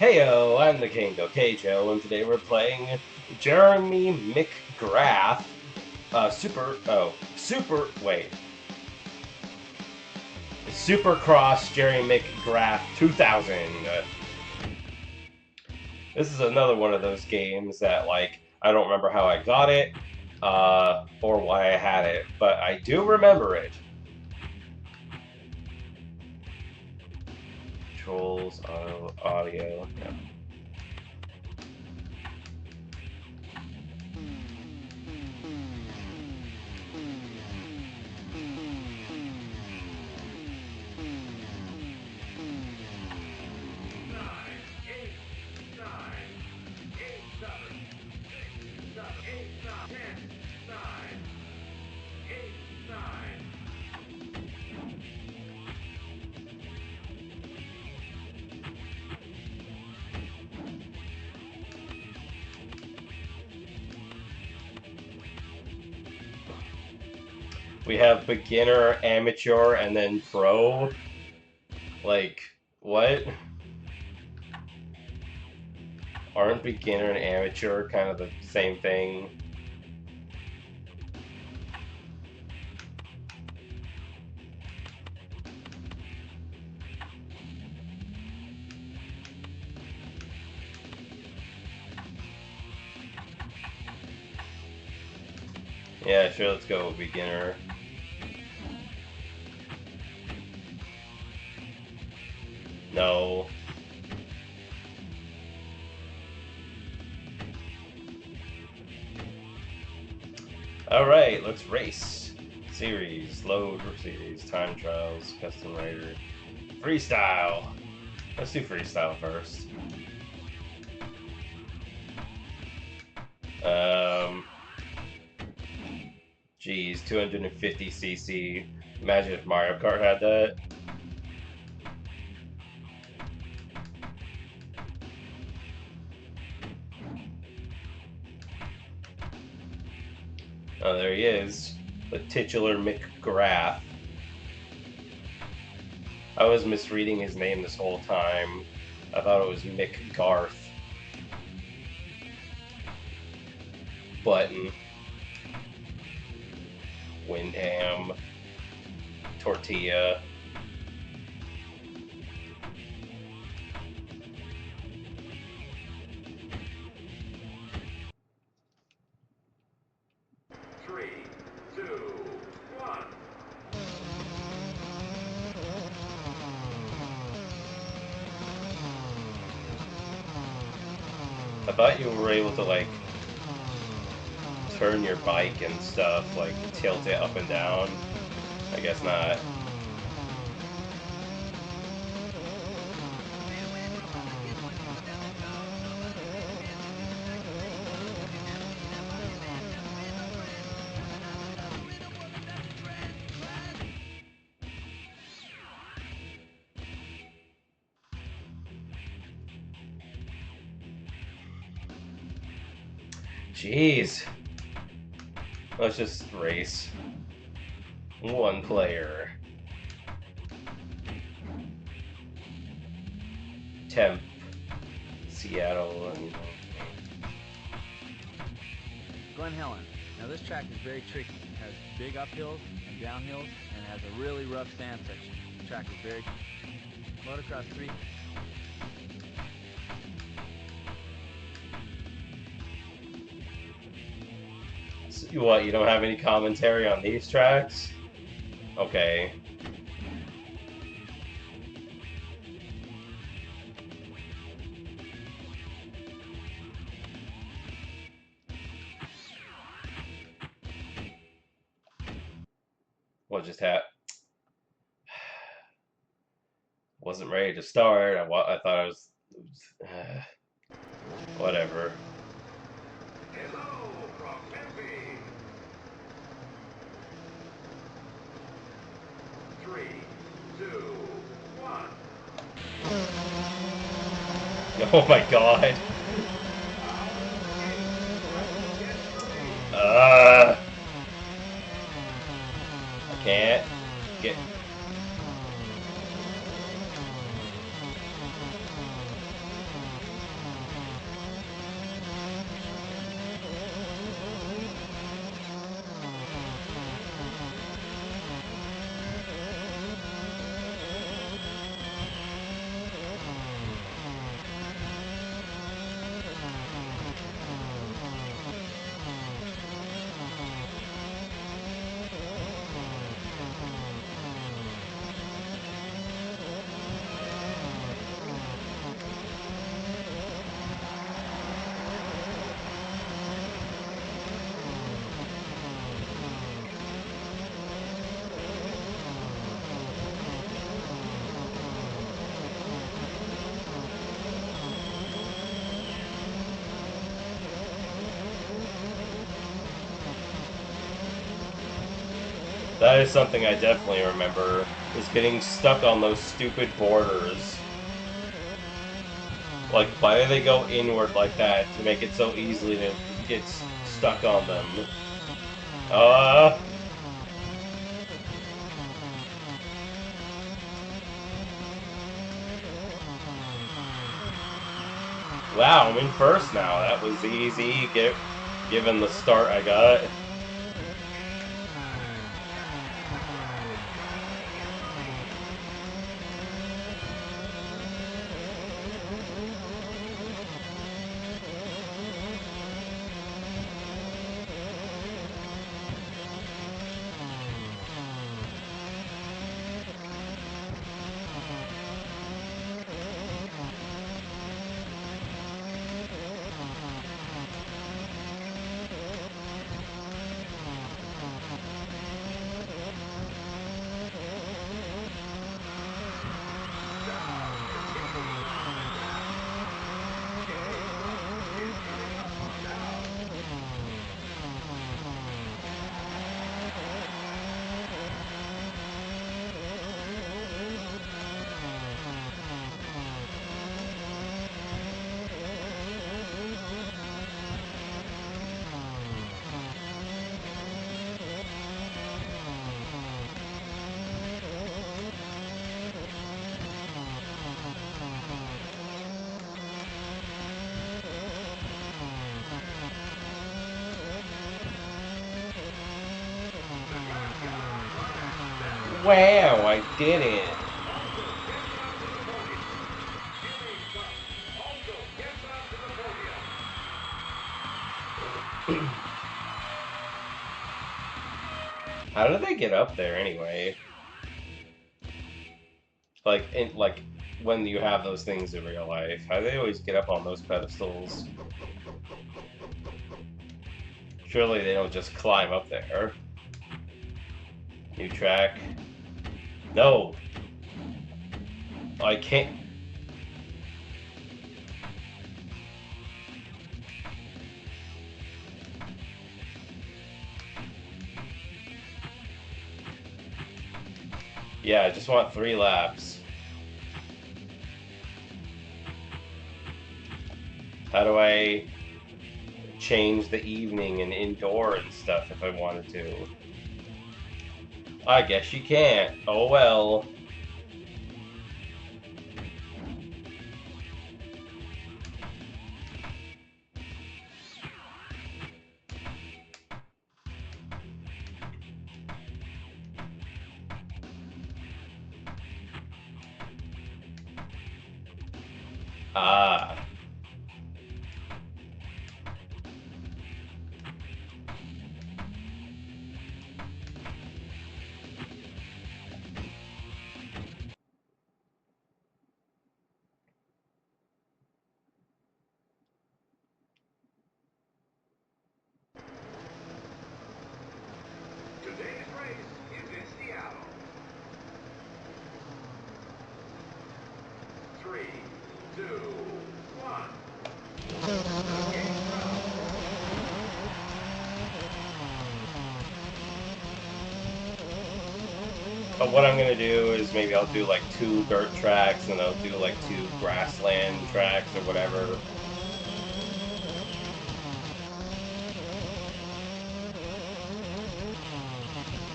Heyo, I'm the King Joe, and today we're playing Jeremy McGrath, Supercross Jeremy McGrath 2000. This is another one of those games that, I don't remember how I got it, or why I had it, but I do remember it. Controls, audio, yeah. We have beginner, amateur, and then pro. Like, what? Aren't beginner and amateur kind of the same thing? Yeah, sure, let's go beginner. No. Alright, let's race. Series, load, series, time trials, custom rider, freestyle. Let's do freestyle first. Geez, 250cc. Imagine if Mario Kart had that. Oh, there he is. The titular McGrath. I was misreading his name this whole time. I thought it was McGarth. Button. Windham. Tortilla. I thought you were able to, turn your bike and stuff, tilt it up and down. I guess not. Jeez. Let's just race. One player. Temp. Seattle. And... Glen Helen. Now this track is very tricky. It has big uphills and downhills and has a really rough sand section. The track is very... Motocross 3. What, you don't have any commentary on these tracks? Okay. What just happened? Wasn't ready to start. I thought I was... whatever. Oh my god. I can't get... That is something I definitely remember, is getting stuck on those stupid borders. Like, why do they go inward like that to make it so easily to get stuck on them? Uh, wow, I'm in first now. That was easy, given the start I got. Wow, I did it. How did they get up there anyway? Like when you have those things in real life, how do they always get up on those pedestals? Surely they don't just climb up there. New track. No, I can't. Yeah, I just want 3 laps. How do I change the evening and indoor and stuff if I wanted to? I guess you can't. Oh well. Ah. Today's race is in Seattle. 3, 2, 1. But what I'm gonna do is maybe I'll do like 2 dirt tracks and I'll do like 2 grassland tracks or whatever.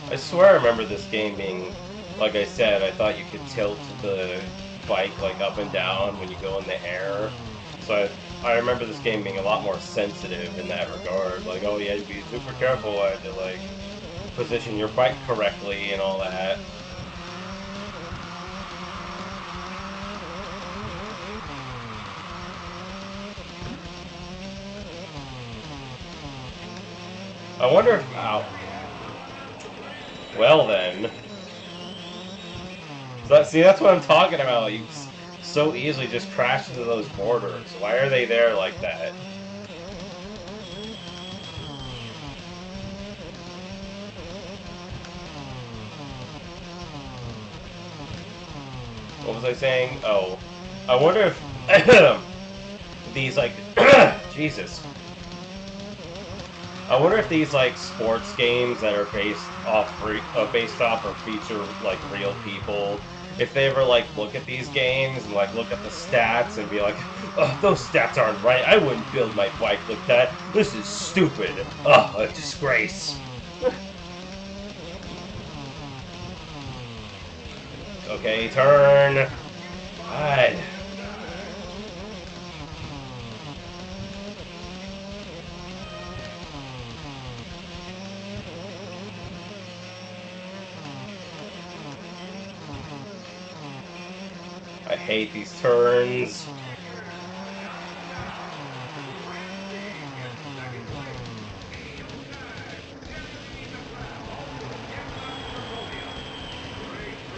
I swear I remember this game being, like I said, I thought you could tilt the bike like up and down when you go in the air. So I remember this game being a lot more sensitive in that regard. Like, oh, you had to be super careful. I had to like position your bike correctly and all that. I wonder if, ow. Well then. See, that's what I'm talking about. You so easily just crash into those borders. Why are they there like that? What was I saying? Oh, I wonder if these like Jesus. I wonder if these like sports games that are based off or feature like real people, if they ever like look at these games and like look at the stats and be like, oh, those stats aren't right. I wouldn't build my bike like that. This is stupid. Oh, a disgrace. Okay, turn. God. I hate these turns.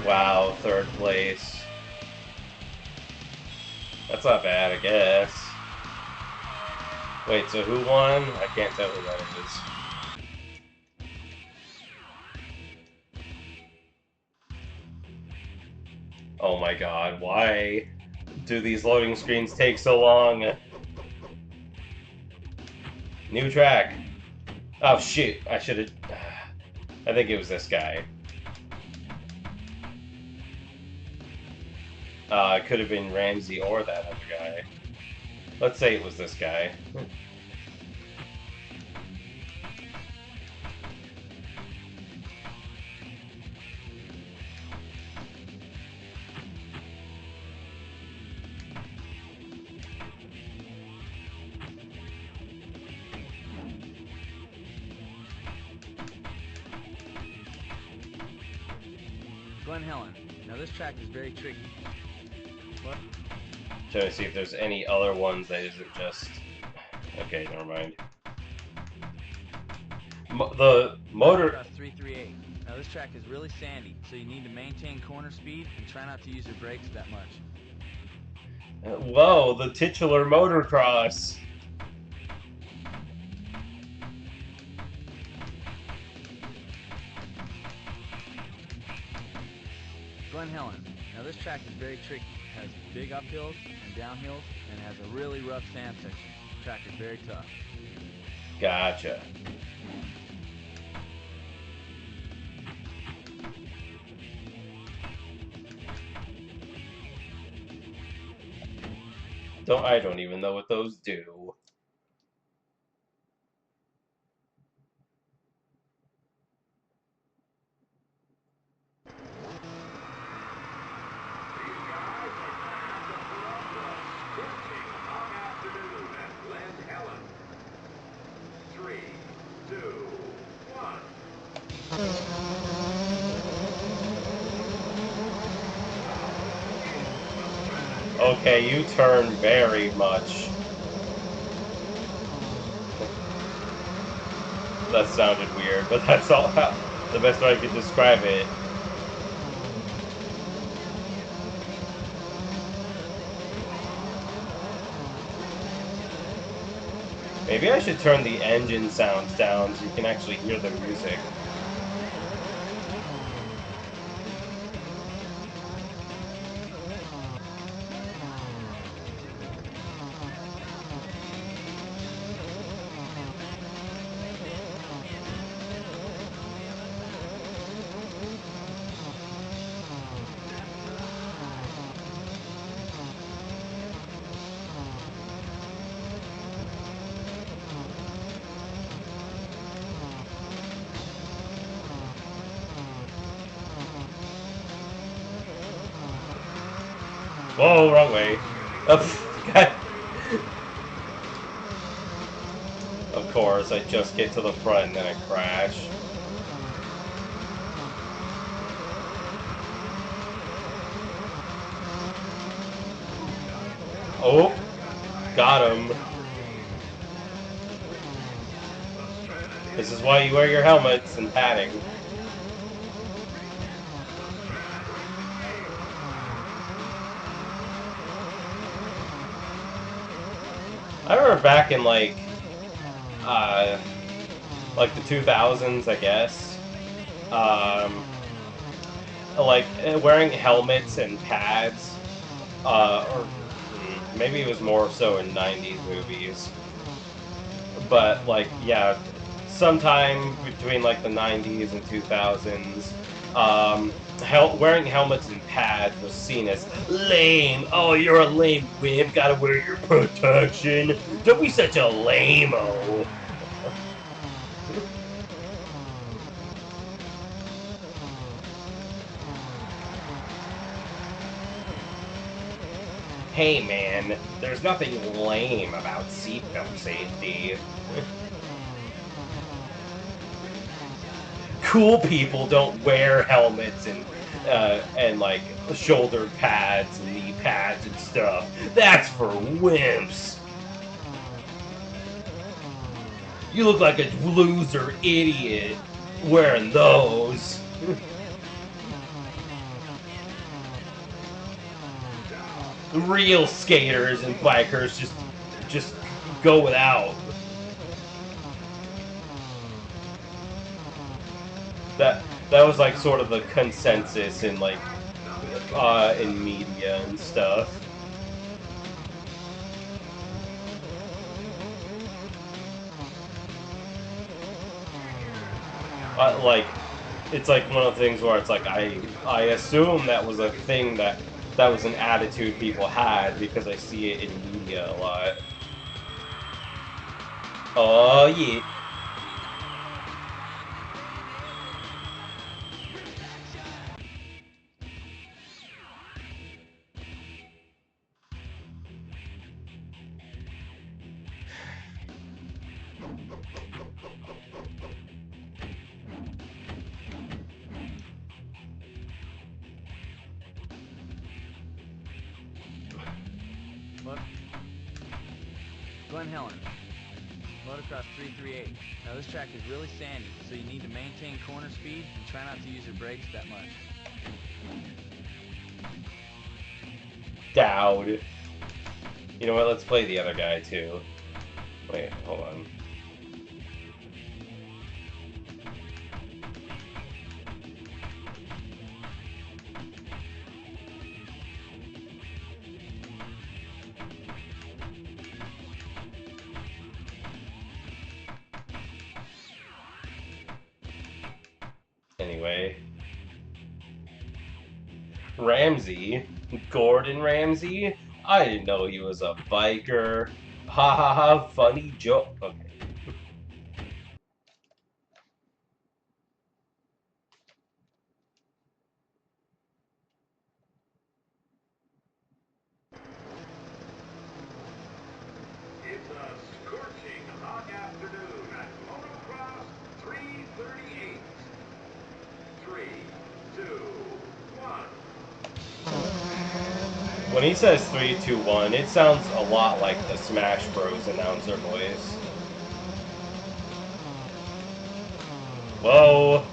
Wow, third place. That's not bad, I guess. Wait, so who won? I can't tell who that is. Oh my god, why do these loading screens take so long? New track. Oh shit, I should have... I think it was this guy. It could have been Ramsey or that other guy. Let's say it was this guy. Glen Helen. Now this track is very tricky. What? Trying to see if there's any other ones that isn't just... Okay, never mind. The motor... Supecross 338. Now this track is really sandy, so you need to maintain corner speed and try not to use your brakes that much. Whoa, the titular motocross! Glen Helen. Now this track is very tricky. It has big uphills and downhills, and it has a really rough sand section. The track is very tough. Gotcha. I don't even know what those do. Okay, you turn very much. That sounded weird, but that's all the best way I could describe it. Maybe I should turn the engine sounds down so you can actually hear the music. Whoa, wrong way. God. Of course, I just get to the front and then I crash. Oh, got him. This is why you wear your helmets and padding. I remember back in like the 2000s, I guess. Like wearing helmets and pads, or maybe it was more so in '90s movies. But like, yeah, sometime between like the 90s and 2000s, wearing helmets and pads was seen as lame. Oh, you're a lame wimp. Gotta wear your protection. Don't be such a lame-o. Hey man, there's nothing lame about seatbelt safety. Cool people don't wear helmets and like shoulder pads and knee pads and stuff. That's for wimps. You look like a loser idiot wearing those. Real skaters and bikers just go without. That was like sort of the consensus in like in media and stuff. Like it's like one of the things where it's like I assume that was a thing that was an attitude people had because I see it in media a lot. Oh yeah. Look. Glen Helen. Motocross 338. Now this track is really sandy, so you need to maintain corner speed and try not to use your brakes that much. Dowd. You know what? Let's play the other guy too. Wait, hold on. Anyway. Ramsey? Gordon Ramsay? I didn't know he was a biker. Ha ha ha, funny joke. Okay. It's a scorching hot afternoon at Motocross 338. 3, 2, 1. When he says 3, 2, 1, it sounds a lot like the Smash Bros. Announcer voice. Whoa!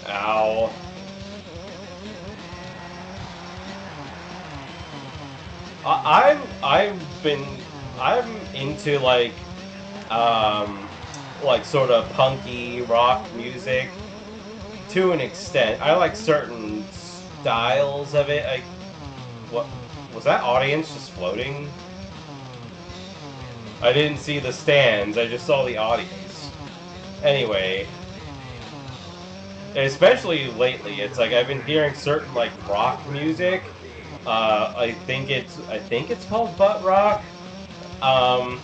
Ow. I'm into like sort of punky rock music to an extent. I like certain styles of it. What was that audience just floating? I didn't see the stands, I just saw the audience. Anyway, especially lately, it's like I've been hearing certain like rock music. I think it's called butt rock. And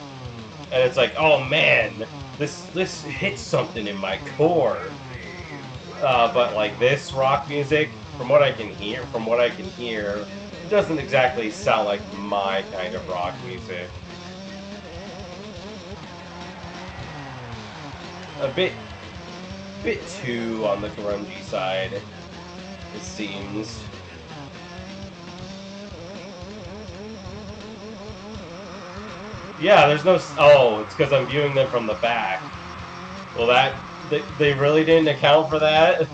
it's like, oh man, this hits something in my core. But like this rock music, from what I can hear, it doesn't exactly sound like my kind of rock music. A bit too on the grungy side, it seems. Yeah, there's no... Oh, it's because I'm viewing them from the back. Well, they really didn't account for that.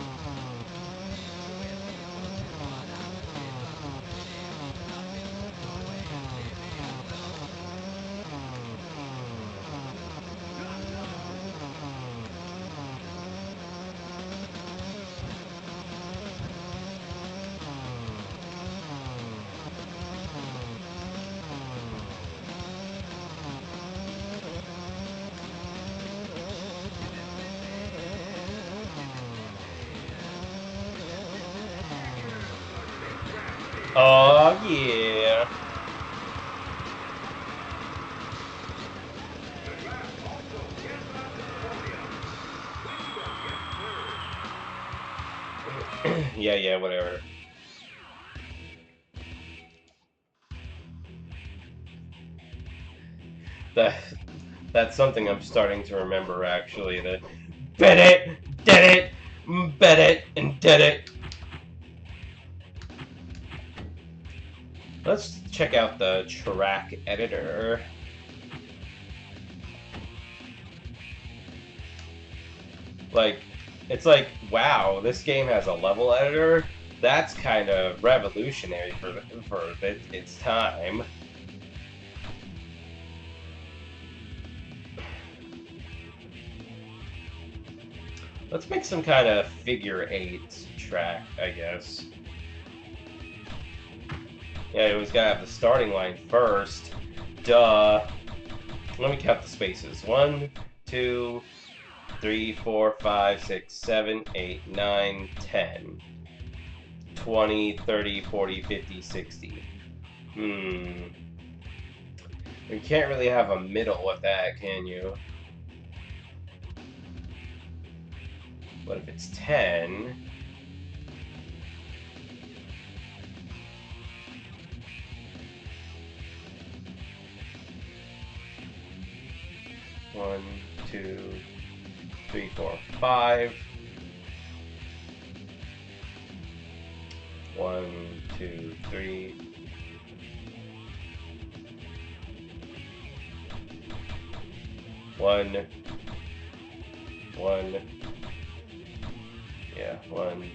Oh yeah. McGrath also gets on to the podium. Winston gets third. Yeah, yeah, whatever. That that's something I'm starting to remember actually. The bet it, did it, bet it, and did it. Let's check out the track editor. Like, it's like, wow, this game has a level editor. That's kind of revolutionary for its time. Let's make some kind of figure eight track, I guess. Yeah, it was gotta have the starting line first. Duh. Let me count the spaces. 1, 2, 3, 4, 5, 6, 7, 8, 9, 10, 20, 30, 40, 50, 60. Hmm. You can't really have a middle with that, can you? What if it's 10? One, two, three, four, five. 1, 2, 3. 1, 1. Yeah, 1.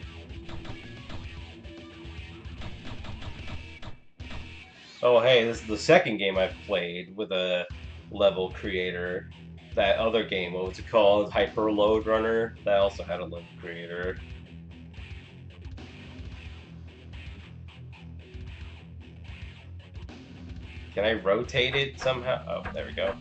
Oh, hey, this is the second game I've played with a level creator. That other game, what was it called? Hyper Load Runner? That also had a level creator. Can I rotate it somehow? Oh, there we go.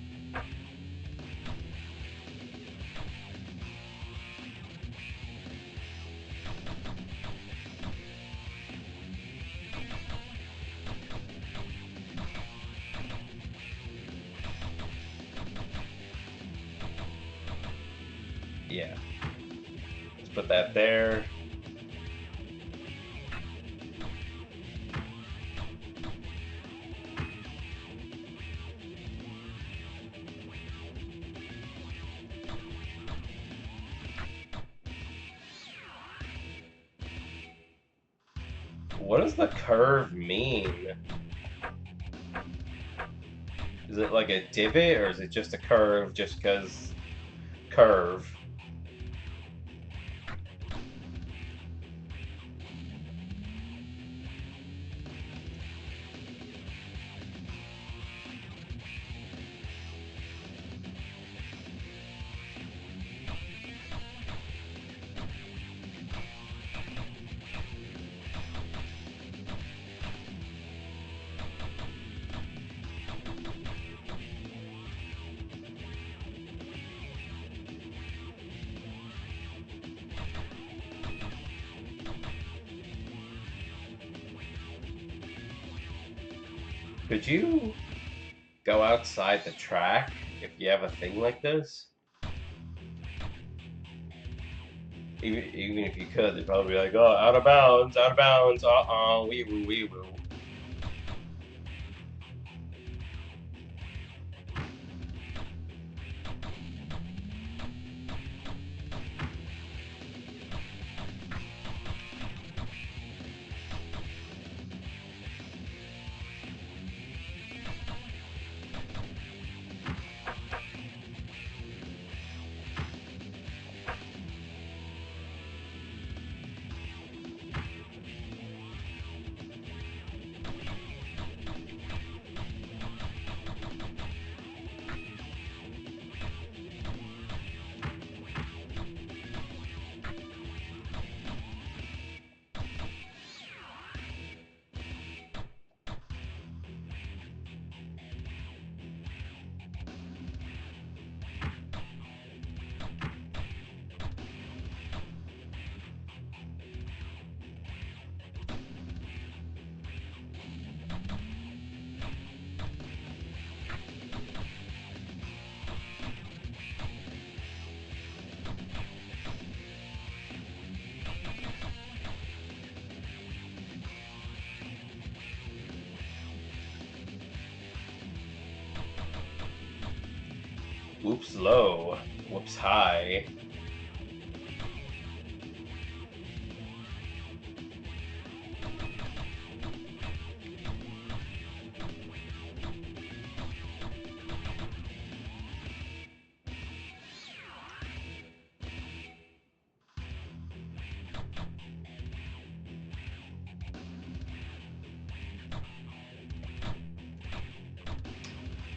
Yeah. Let's put that there. What does the curve mean? Is it like a divot, or is it just a curve just because curve? Could you go outside the track if you have a thing like this? Even if you could, they'd probably be like, oh, out of bounds, uh-uh, wee woo, wee woo. Whoops low. Whoops high.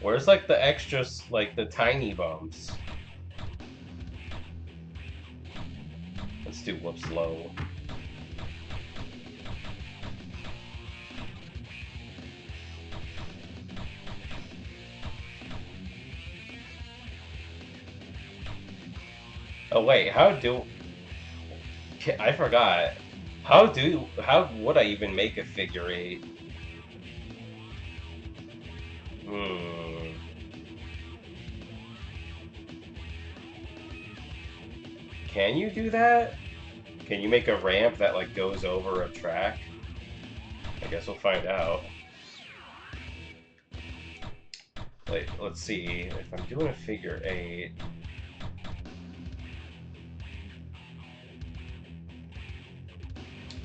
Where's like the extras, like the tiny bumps? Let's do whoops low. Oh wait, I forgot. How would I even make a figure eight? Hmm. Can you do that? Can you make a ramp that like goes over a track? I guess we'll find out. Like, let's see. If I'm doing a figure eight.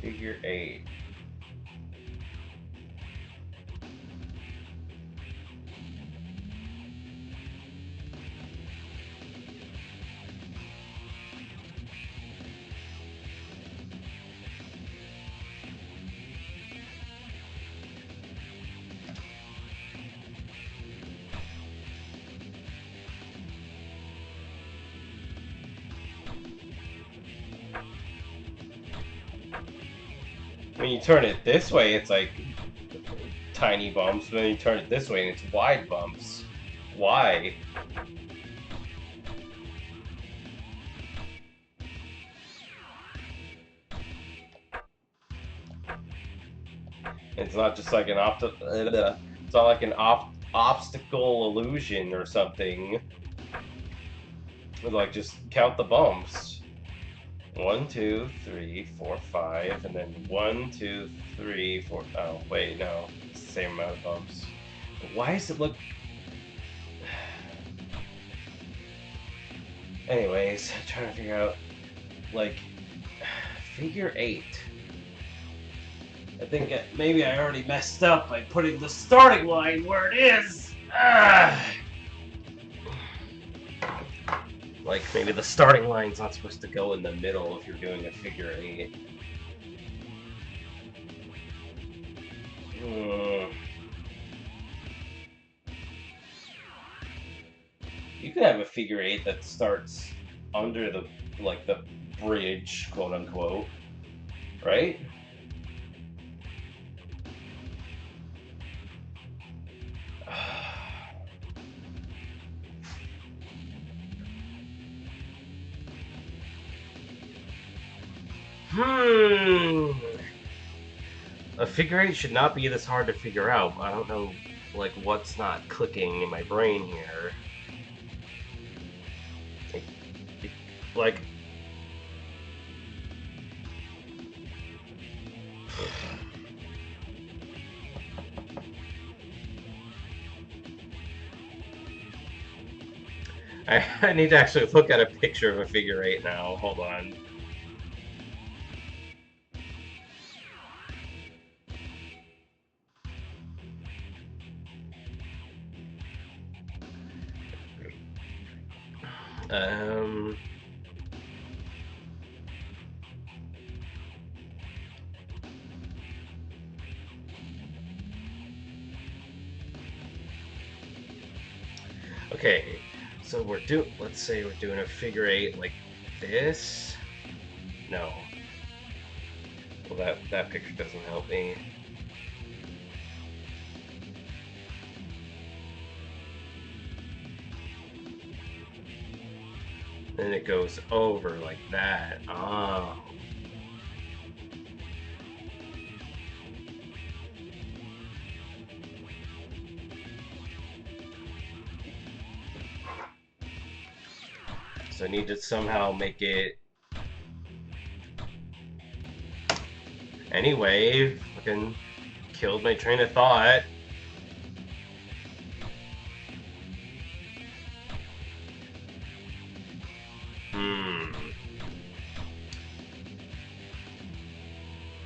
Figure eight. When you turn it this way, it's like tiny bumps. But then you turn it this way, and it's wide bumps. Why? It's not just like it's not like an obstacle illusion or something. Like, just count the bumps. 1, 2, 3, 4, 5, and then 1, 2, 3, 4. Oh, wait, no. It's the same amount of bumps. But why does it look... Anyways, I'm trying to figure out, like, figure eight. I think maybe I already messed up by putting the starting line where it is. Like, maybe the starting line's not supposed to go in the middle if you're doing a figure eight. You could have a figure eight that starts under the, like, the bridge, quote unquote, right? A figure eight should not be this hard to figure out. I don't know, like, what's not clicking in my brain here. Like... I need to actually look at a picture of a figure eight now. Hold on. Okay, so let's say we're doing a figure eight like this. No. Well, that picture doesn't help me. Then it goes over like that. Oh. So I need to somehow make it... Anyway, fucking killed my train of thought.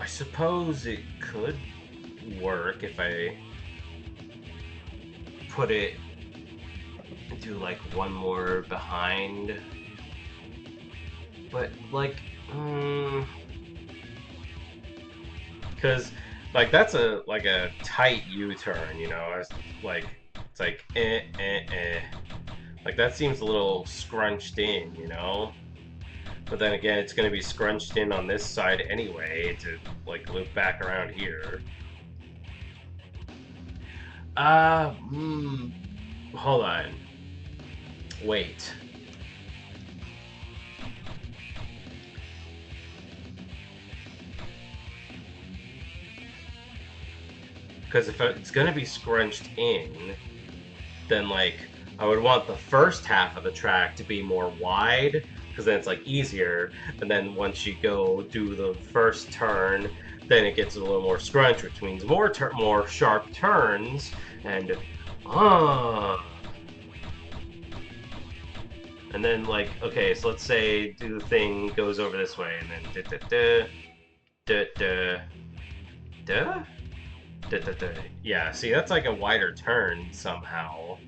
I suppose it could work if I put it, do like one more behind, but like, because like that's a tight U-turn, you know. I was like, it's like like that seems a little scrunched in, you know. But then again, it's going to be scrunched in on this side anyway to like loop back around here. Hold on. Wait. Because if it's going to be scrunched in, then like I would want the first half of the track to be more wide, because then it's like easier. And then once you go do the first turn, then it gets a little more scrunch, which means more sharp turns. And and then like, okay, so let's say the thing goes over this way, and then da da da da da da. Yeah, see, that's like a wider turn somehow.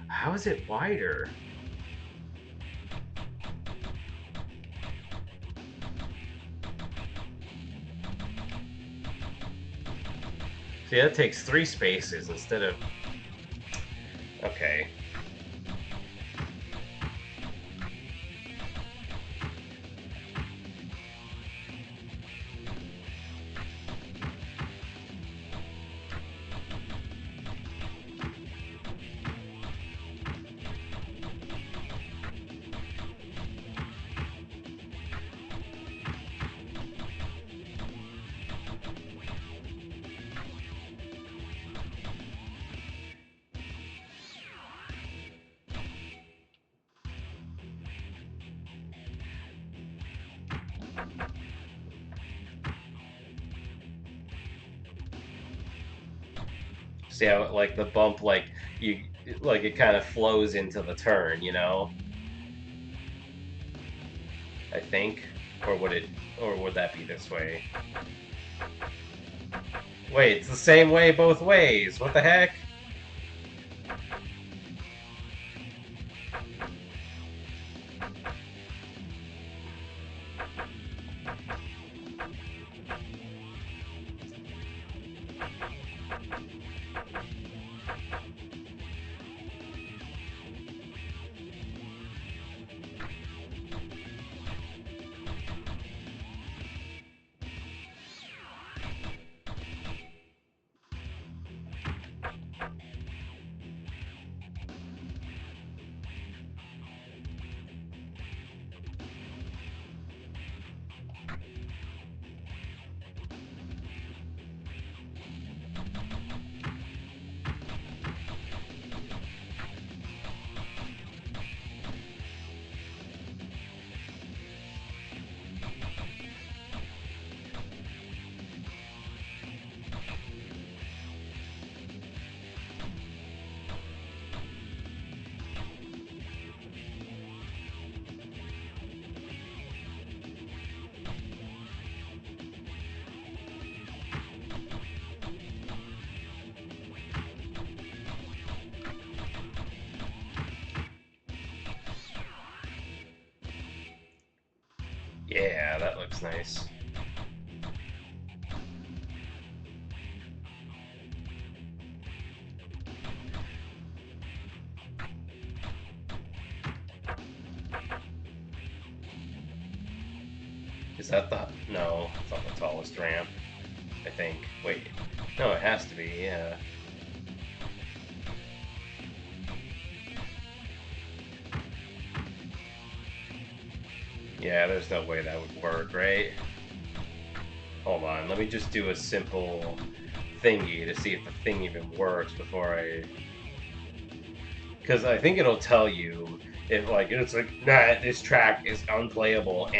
How is it wider? See, that takes 3 spaces instead of... Okay. See how like the bump, like it kind of flows into the turn, you know? I think, or would that be this way? Wait, it's the same way both ways. What the heck? Yeah, that looks nice. Is that the... No, it's not the tallest ramp, I think. Wait. No, it has to be, yeah. Yeah, there's no way that would work, right? Hold on, let me just do a simple thingy to see if the thing even works before I... Because I think it'll tell you if, like, it's like, nah, this track is unplayable.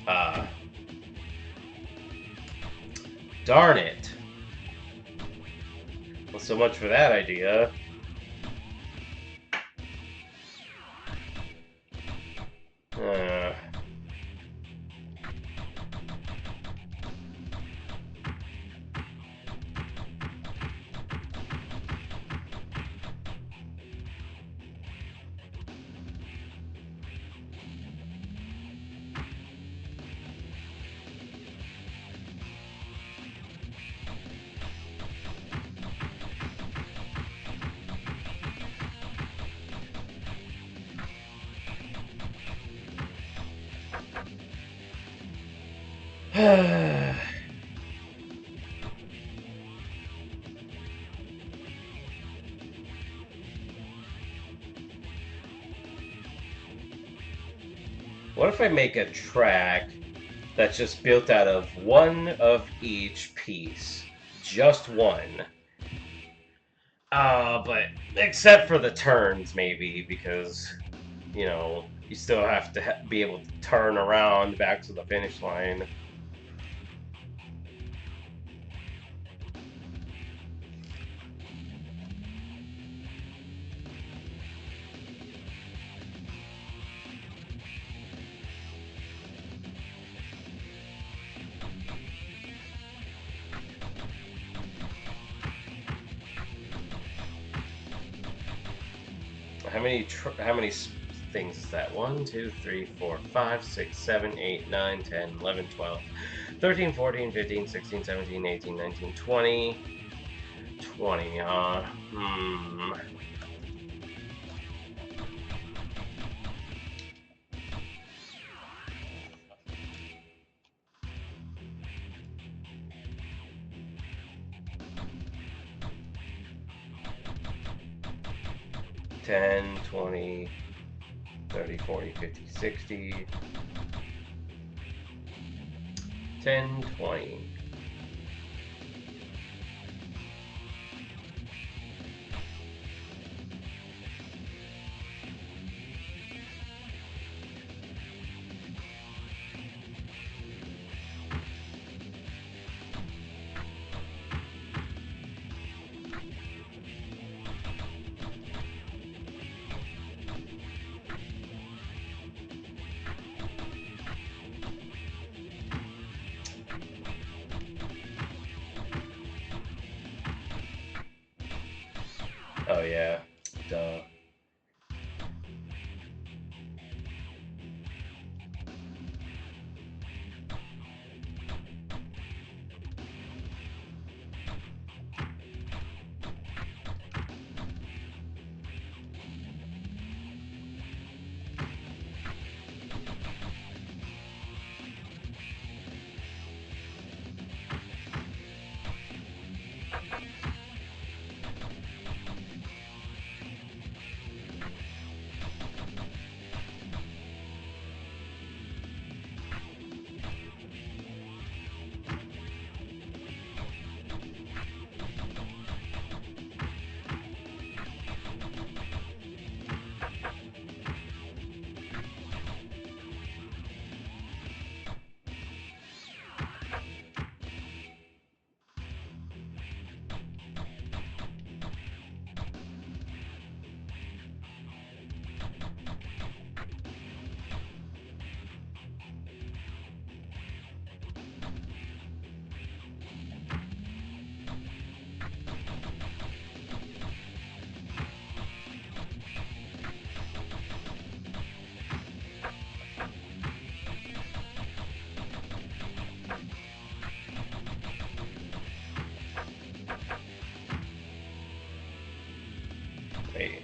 Ah. Darn it. Well, so much for that idea. Uh, what if I make a track that's just built out of one of each piece? Just one. But except for the turns, maybe, because, you know, you still have to be able to turn around back to the finish line. How many things is that? 1, 2, 3, 4, 5, 6, 7, 8, 9, 10, 11, 12, 13, 14, 15, 16, 17, 18, 19, 20. 20, huh? 10, 20, 30, 40, 50, 60. 10, 20. Oh, yeah. Duh. Wait.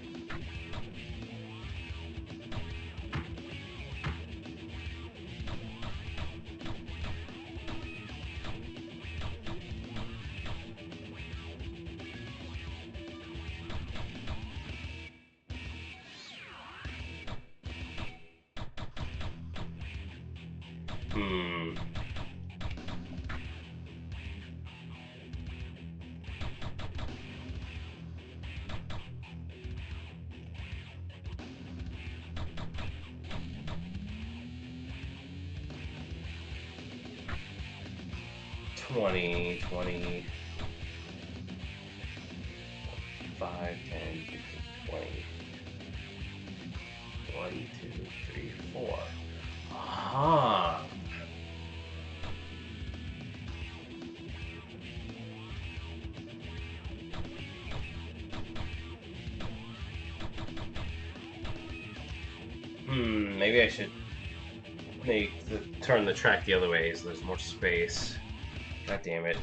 Hmm. 20, 20, 5, 10, 15, 20. 1, 2, 3, 4. Ah. Maybe I should turn the track the other way so there's more space. God damn it.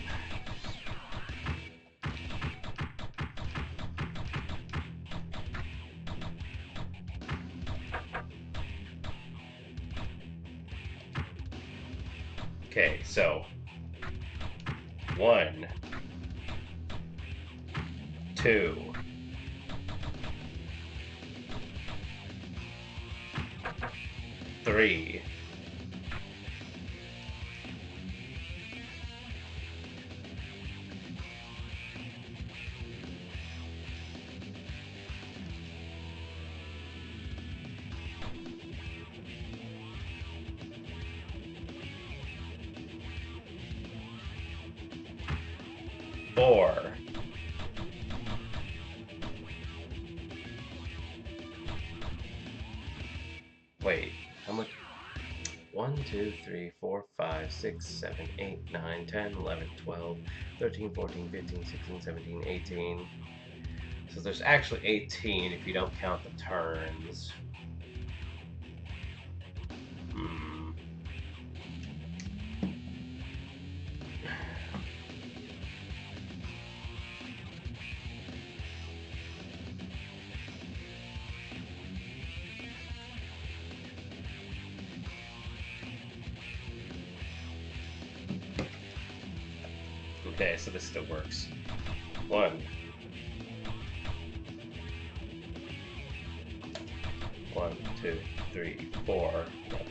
Okay, so 1, 2, 3, 4. Wait, how much? 1, 2, 3, 4, 5, 6, 7, 8, 9, 10, 11, 12, 13, 14, 15, 16, 17, 18. So there's actually 18 if you don't count the turns. Okay, so this still works. 1, 1, 2, 3, 4. Yep.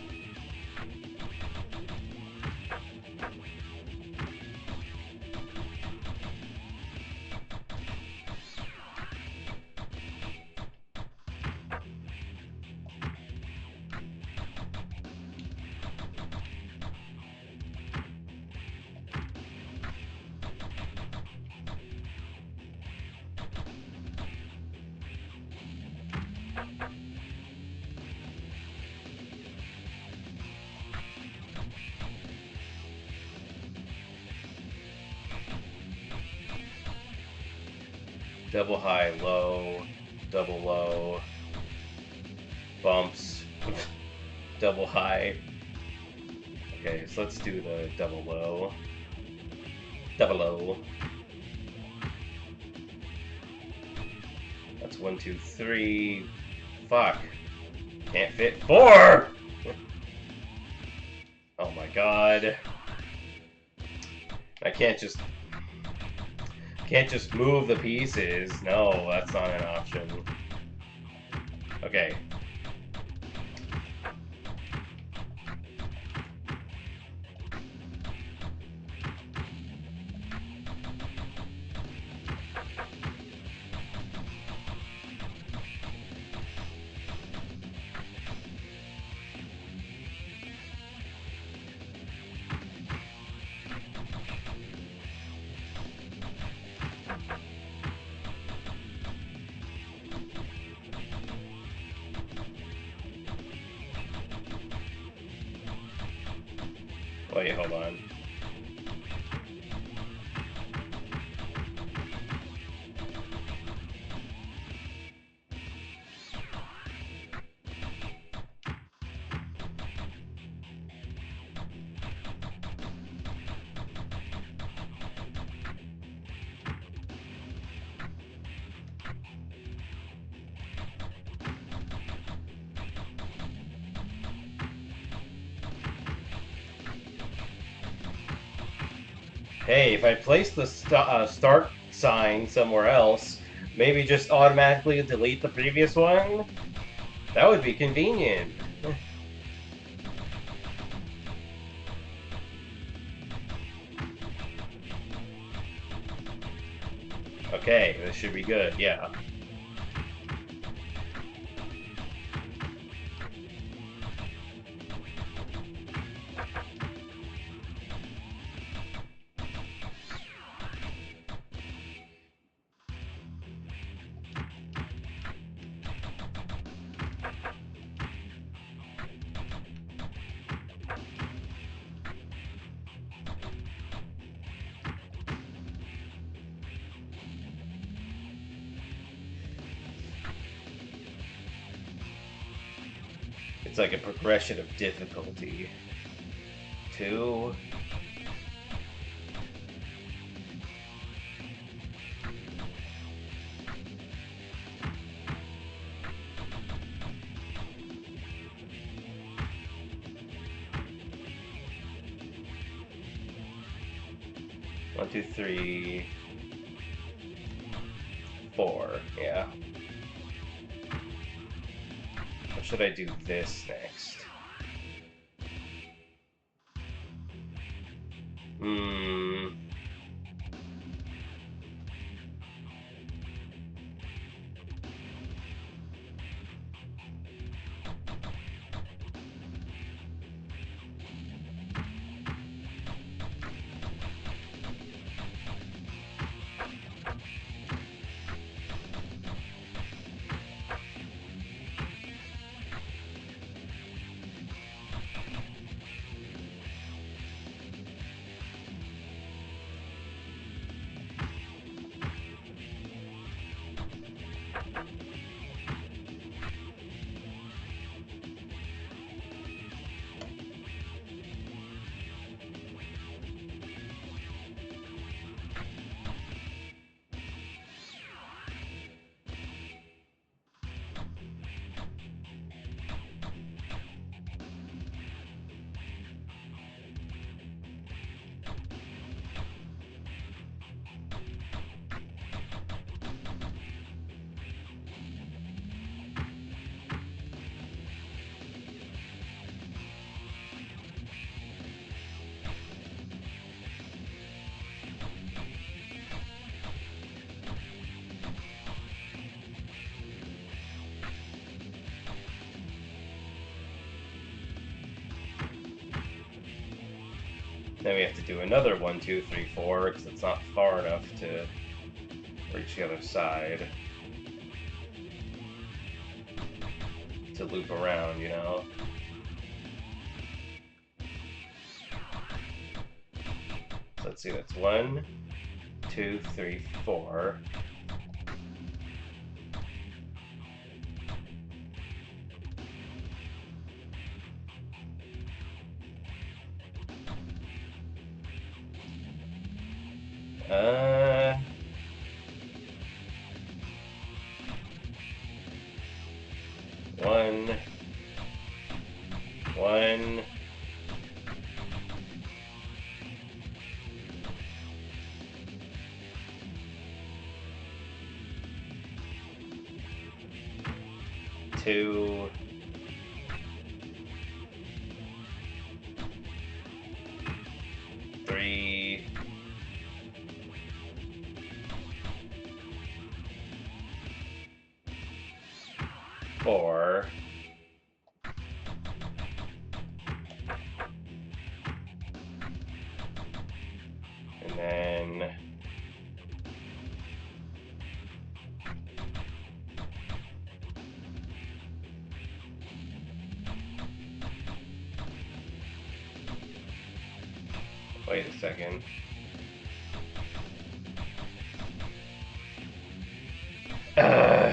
Double high, low, double low, bumps, double high. Okay, so let's do the double low. Double low. That's 1, 2, 3. Fuck. Can't fit 4! Oh my god. I can't just move the pieces. No, that's not an option. Okay. Wait, hold on. Hey, if I place the start sign somewhere else, maybe just automatically delete the previous one? That would be convenient. Okay, this should be good, yeah. It's like a progression of difficulty. 2. One, 2, 3, 4. Yeah. Or should I do this next? Hmm. Then we have to do another 1, 2, 3, 4 because it's not far enough to reach the other side. To loop around, you know? So let's see, that's 1, 2, 3, 4. Uh... 1, 1. 2, 3, 4. And then wait a second. Uh,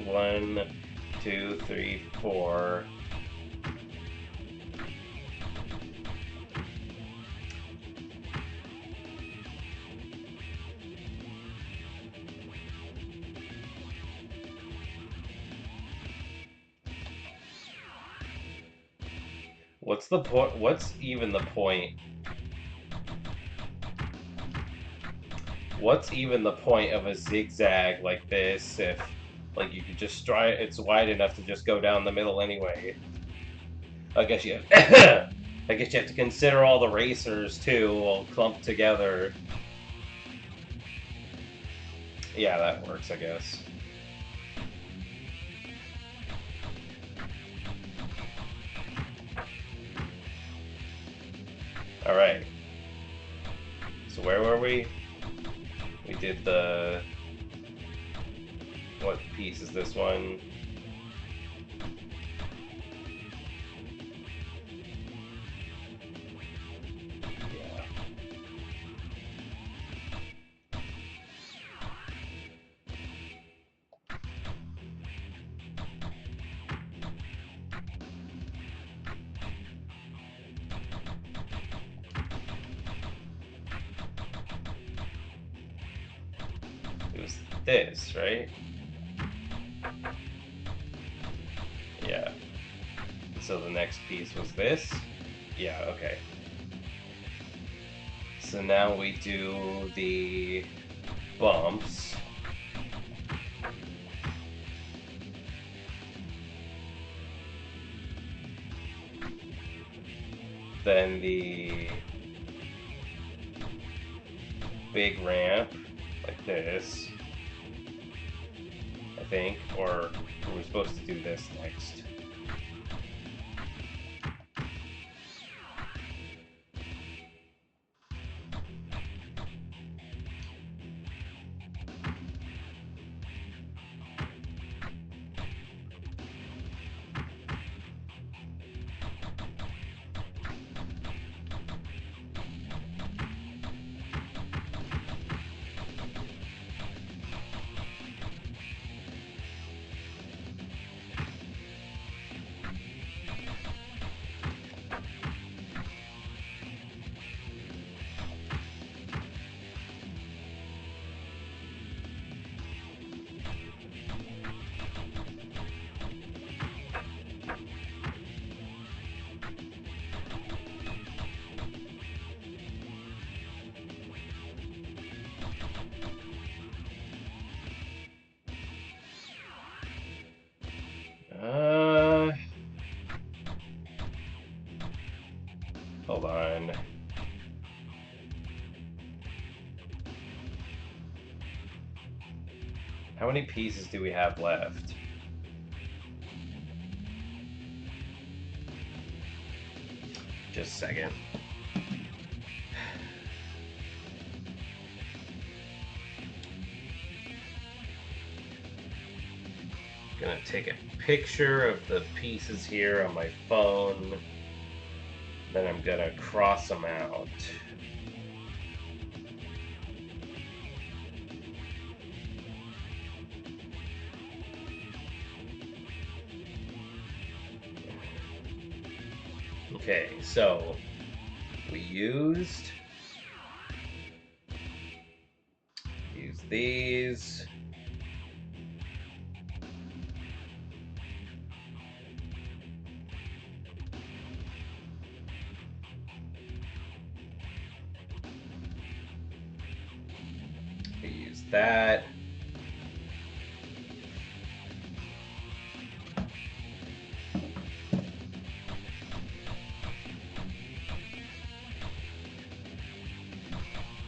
1, 2, 3, 4. What's the point? What's even the point? What's even the point of a zigzag like this if, like, you could just try it? It's wide enough to just go down the middle anyway. I guess you have, I guess you have to consider all the racers too, all clumped together. Yeah, that works, I guess. Alright. So where were we? We did the... What piece is this one? Yeah. It was this, right? Yeah. So the next piece was this? Yeah, okay. So now we do the bumps. Then the big ramp, like this, I think, or were we supposed to do this next? Hold on. How many pieces do we have left? Just a second. Gonna take a picture of the pieces here on my phone. Then I'm gonna cross them out. Okay, so we used these. We used that.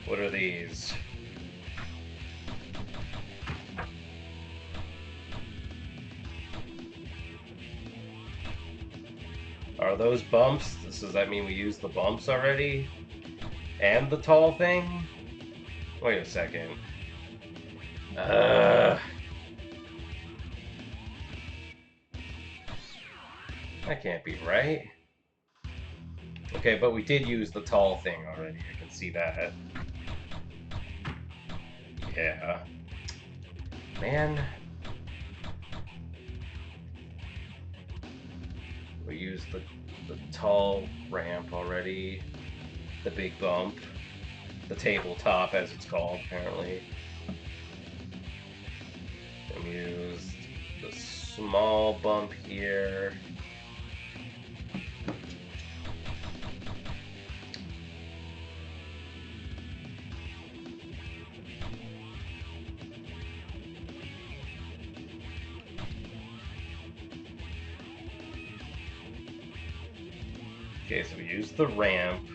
What are these? Are those bumps? Does that mean we used the bumps already? And the tall thing? Wait a second. That can't be right. Okay, but we did use the tall thing already. I can see that. Yeah. Man. We used the tall ramp already. The big bump. The tabletop, as it's called, apparently. And we used the small bump here. Okay, so we used the ramp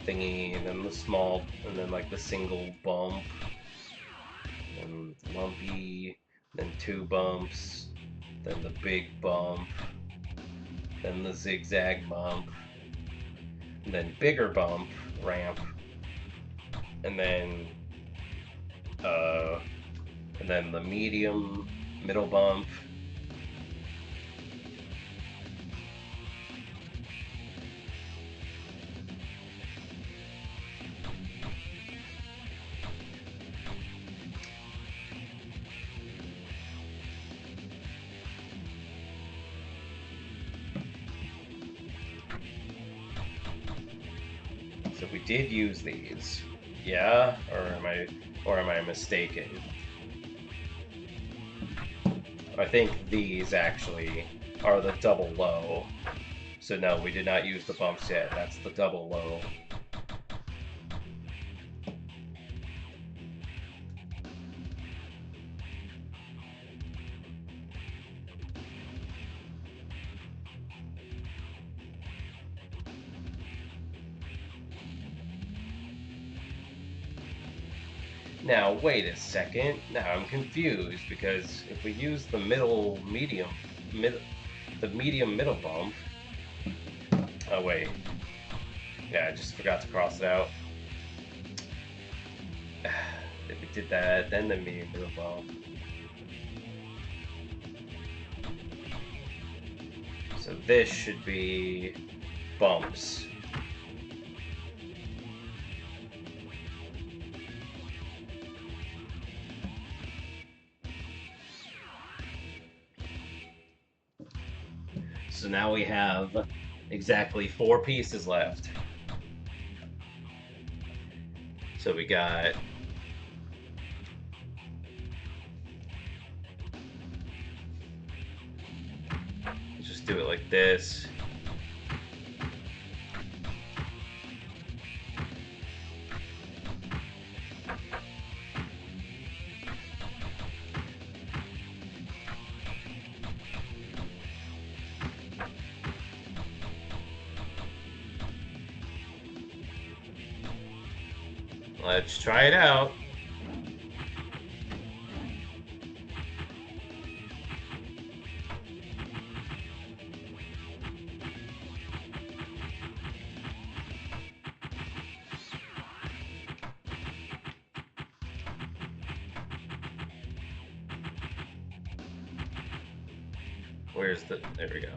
thingy, and then the small, and then like the single bump, and lumpy, then two bumps, then the big bump, then the zigzag bump, and then bigger bump, ramp, and then the medium, middle bump. So we did use these, yeah, or am I mistaken? I think these actually are the double low. So no, we did not use the bumps yet. That's the double low. Now, wait a second. Now I'm confused because if we use the the medium middle bump. Oh wait. Yeah, I just forgot to cross it out. If we did that, then the medium middle bump. So this should be bumps. So now we have exactly 4 pieces left. So we got just do it like this. Let's try it out. Where's the... There we go.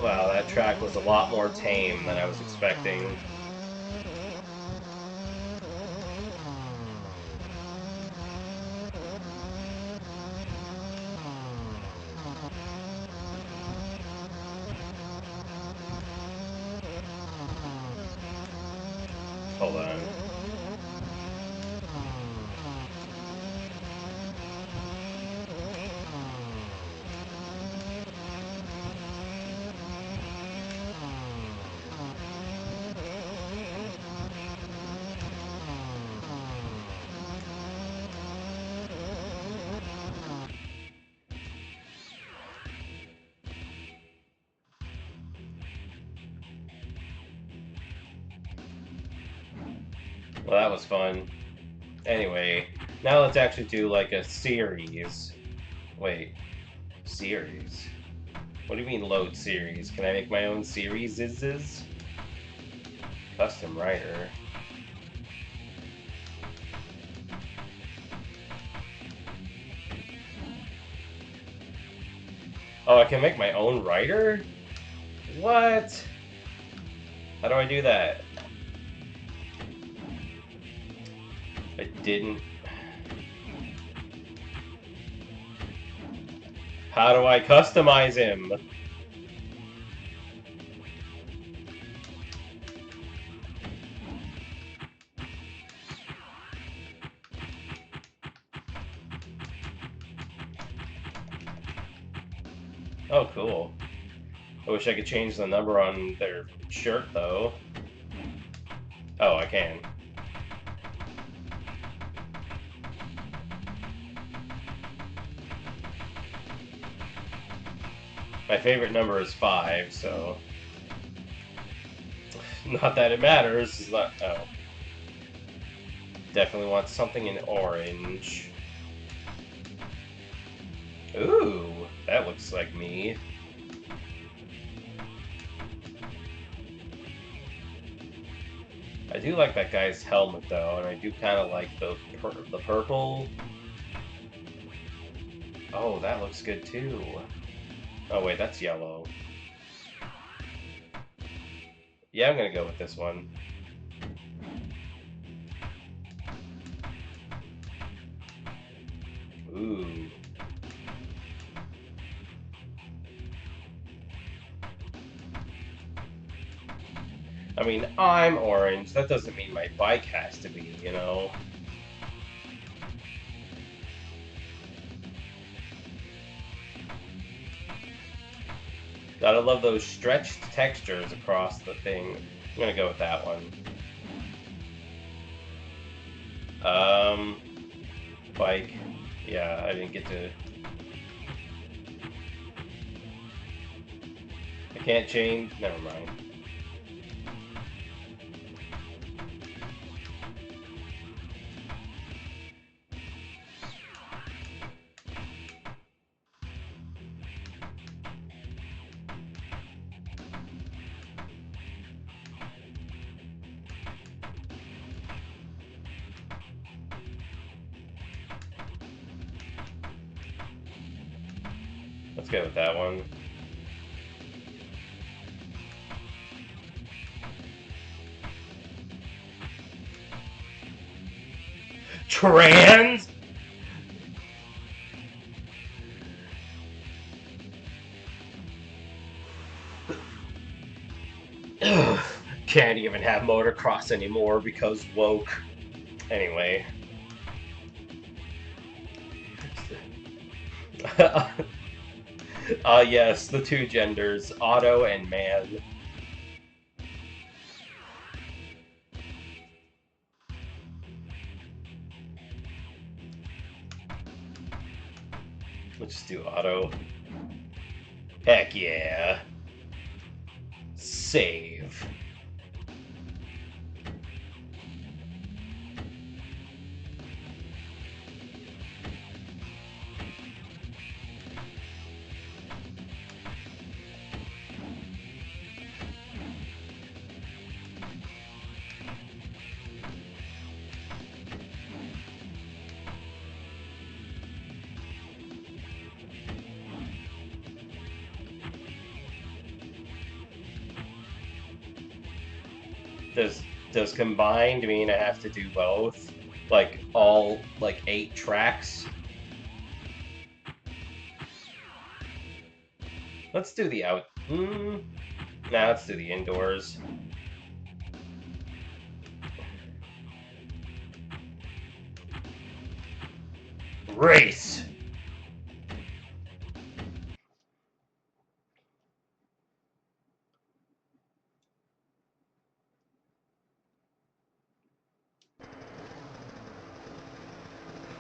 Wow, that track was a lot more tame than I was expecting. Hold on. Well, that was fun. Anyway, now let's actually do like a series. Wait, series? What do you mean load series? Can I make my own series? Custom writer. Oh, I can make my own writer? What? How do I do that? I didn't. How do I customize him? Oh, cool. I wish I could change the number on their shirt, though. Oh, I can. My favorite number is 5, so... Not that it matters. It's not... Oh. Definitely want something in orange. Ooh, that looks like me. I do like that guy's helmet though, and I do kind of like the purple. Oh, that looks good too. Oh wait, that's yellow. Yeah, I'm gonna go with this one. Ooh. I mean, I'm orange. That doesn't mean my bike has to be, you know? Gotta love those stretched textures across the thing. I'm gonna go with that one. Um, bike. Yeah, I didn't get to... I can't change? Never mind. Let's go with that one. Trans? Ugh, can't even have motocross anymore because woke. Anyway. Yes, the two genders, auto and man. Let's just do auto. Heck yeah. Save. Does does combined mean I have to do both? Like all like 8 tracks? Let's do the out. Nah, let's do the indoors. Race.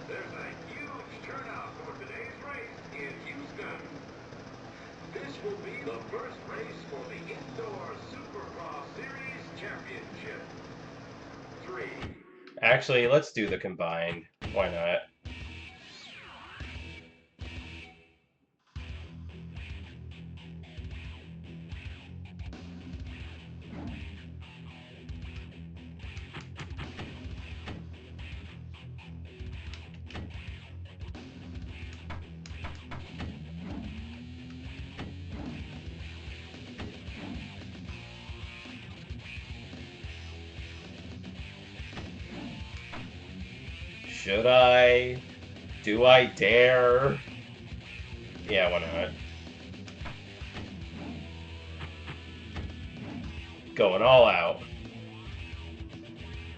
There's a huge turnout for today's race in Houston. This will be the first race for the Indoor Supercross Series Championship. 3. Actually, let's do the combined. Why not? Should I? Do I dare? Yeah, why not? Going all out.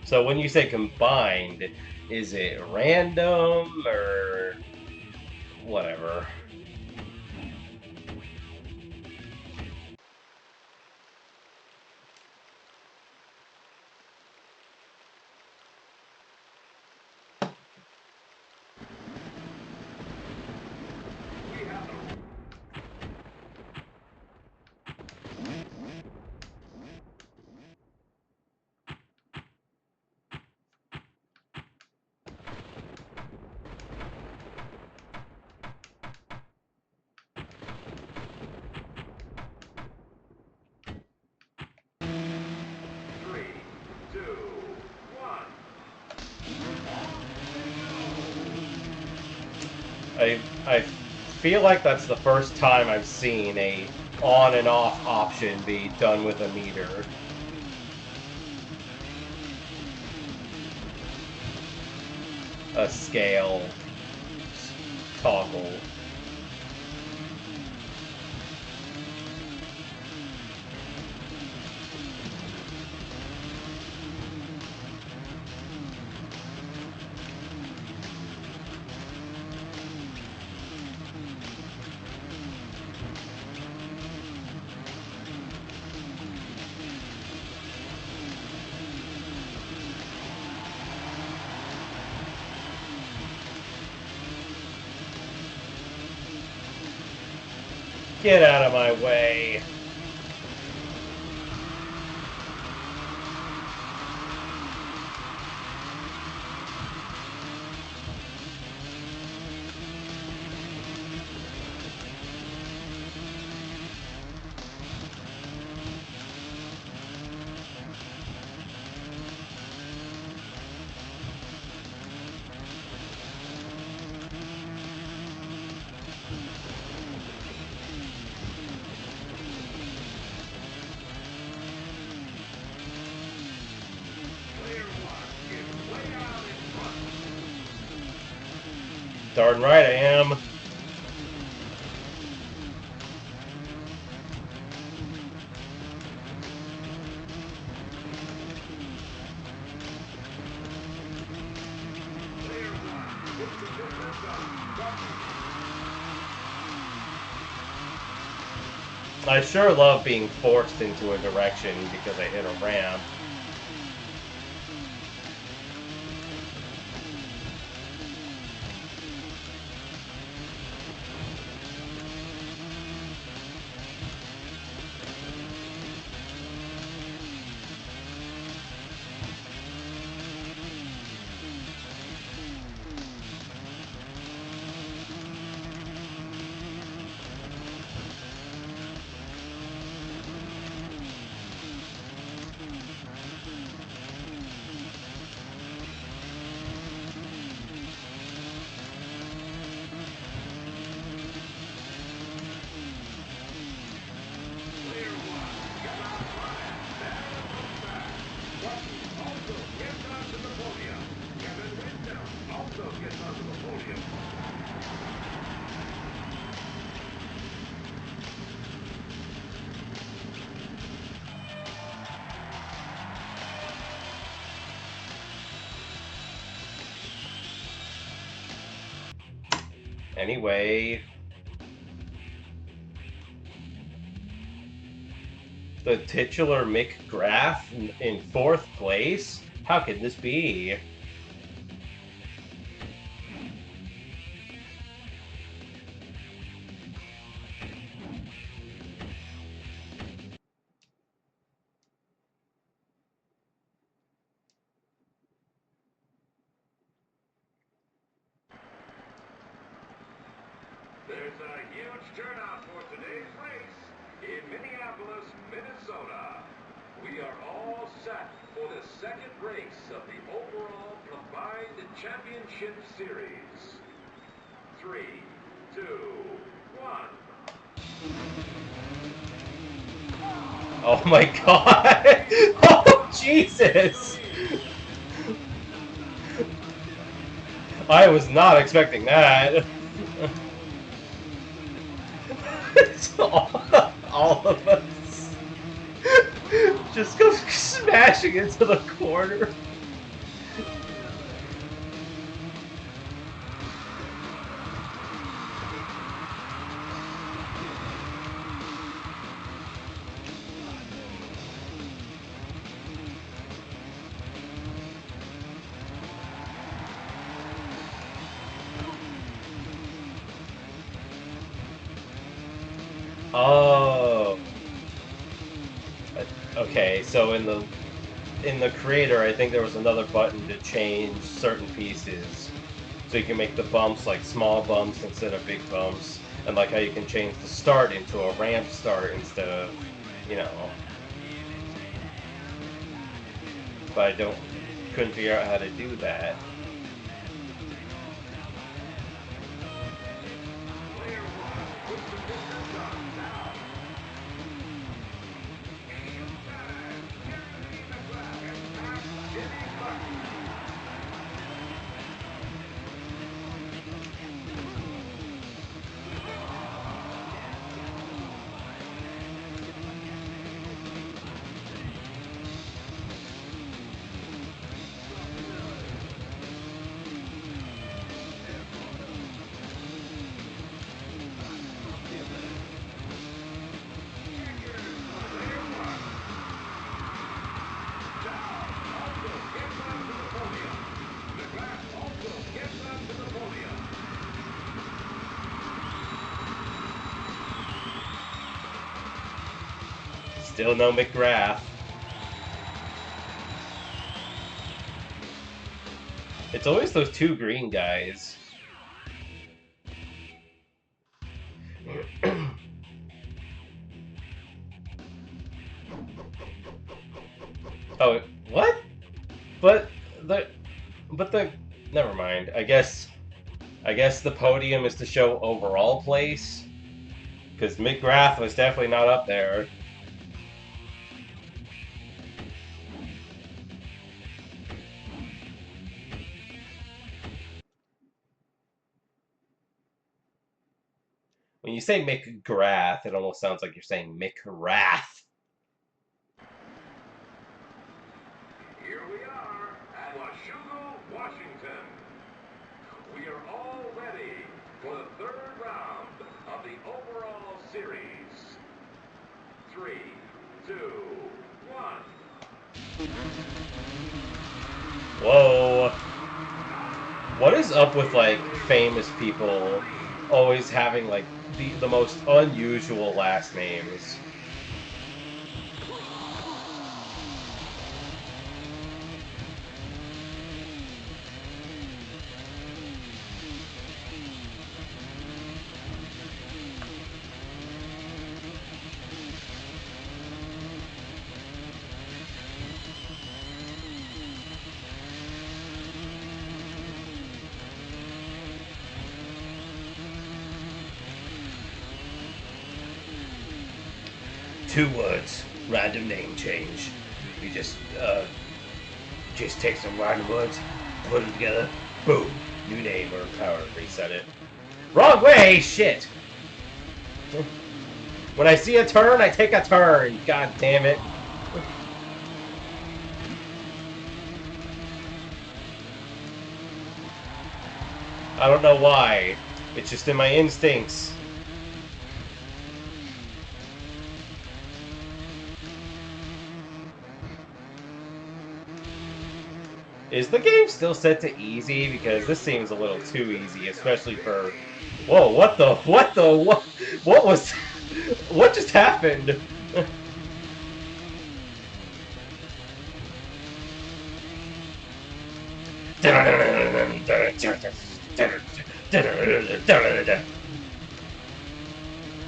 So when you say combined, is it random or whatever? We have the I feel like that's the first time I've seen a on and off option be done with a meter. A scale toggle. Get out of my way. Player one is way out in front. Darn right I am. Player one with the difference on Bucky. I sure love being forced into a direction because I hit a ramp. Player one got out front. There goes back. Bucky also gets onto the podium. Kevin Wyndham also gets onto the podium. Anyway, the titular McGrath in fourth place? How could this be? There's a huge turnout for today's race in Minneapolis, Minnesota. We are all set for the second race of the overall combined championship series. 3, 2, 1. Oh my god! Oh Jesus! I was not expecting that. It's all of us just go smashing into the corner. Oh. Okay, so in the creator, I think there was another button to change certain pieces. So you can make the bumps like small bumps instead of big bumps. And like how you can change the start into a ramp start instead of, you know. But I couldn't figure out how to do that. Still no McGrath. It's always those two green guys. Oh, what? But the, never mind. I guess the podium is to show overall place, because McGrath was definitely not up there. When you say McGrath, it almost sounds like you're saying McWrath. Here we are at Washougal, Washington. We are all ready for the third round of the overall series. 3, 2, 1. Whoa. What is up with, like, famous people always having, like, the most unusual last names? Two words, random name change. You just take some random words, put them together, boom, new name or power, reset it. Wrong way, shit! When I see a turn, I take a turn, god damn it. I don't know why, it's just in my instincts. Is the game still set to easy? Because this seems a little too easy, especially for... Whoa, what was... What just happened?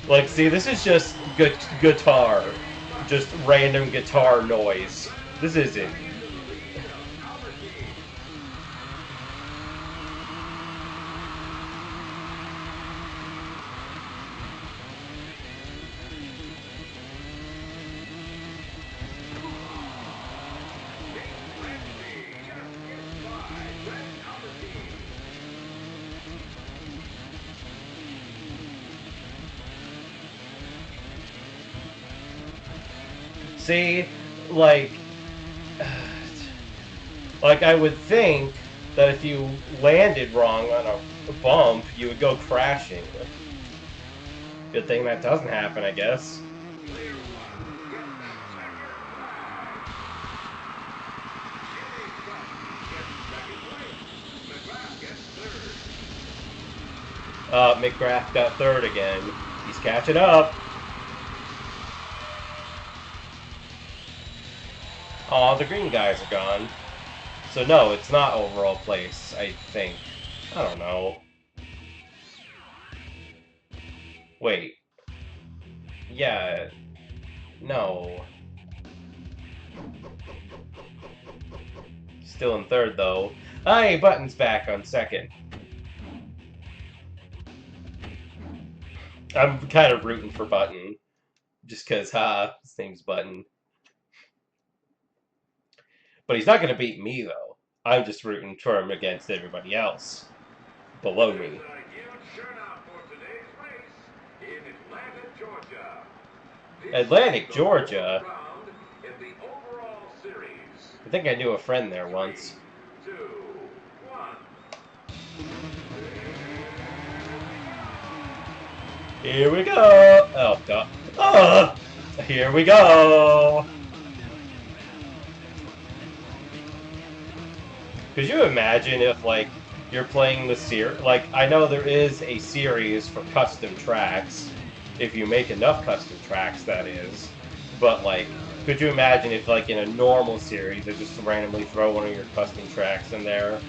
Like, see, this is just guitar. Just random guitar noise. This isn't. See, like I would think that if you landed wrong on a bump, you would go crashing. Good thing that doesn't happen, I guess. McGrath got third again. He's catching up. Aw, the green guys are gone. So no, it's not overall place, I think. I don't know. Wait. Yeah. No. Still in third, though. Hey, Button's back on second. I'm kind of rooting for Button. Just because, his name's Button. But he's not going to beat me, though. I'm just rooting for him against everybody else below me. Atlantic, Georgia? I think I knew a friend there once. Here we go! Oh, God. Oh! Here we go! Could you imagine if, like, you're playing the series? Like, I know there is a series for custom tracks. If you make enough custom tracks, that is. But like, could you imagine if like in a normal series they just randomly throw one of your custom tracks in there?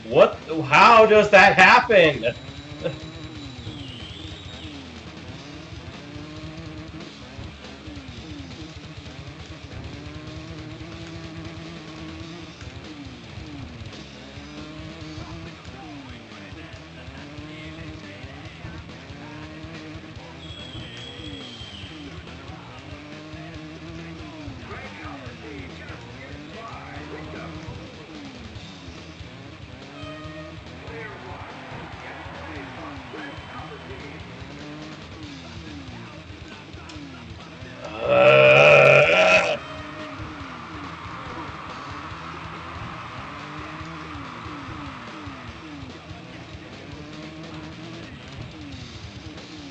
What? How does that happen? Uh,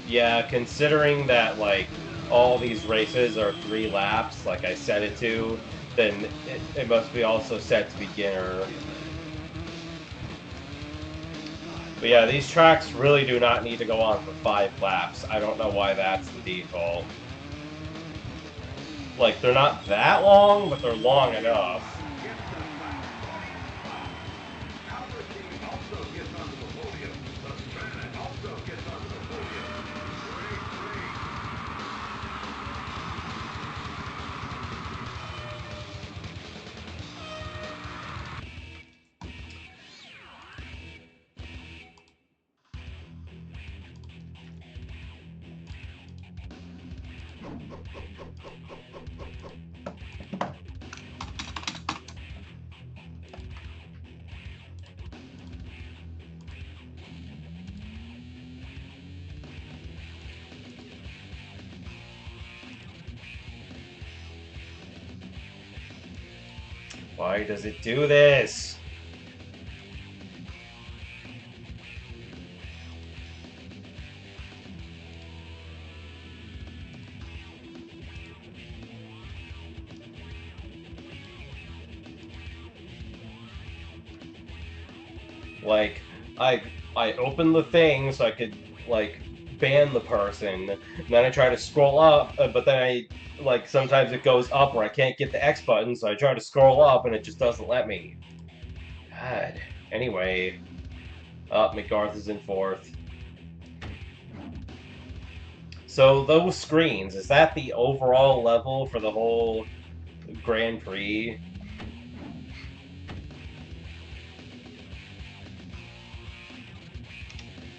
yeah, considering that like all these races are 3 laps, like I set it to, then it must be also set to beginner. But yeah, these tracks really do not need to go on for 5 laps. I don't know why that's the default. Like, they're not that long, but they're long enough. Why does it do this? Like, I opened the thing so I could like ban the person, and then I try to scroll up, but then I like sometimes it goes up where I can't get the X button, so I try to scroll up and it just doesn't let me. God. Anyway, McGrath is in 4th. So those screens, is that the overall level for the whole Grand Prix?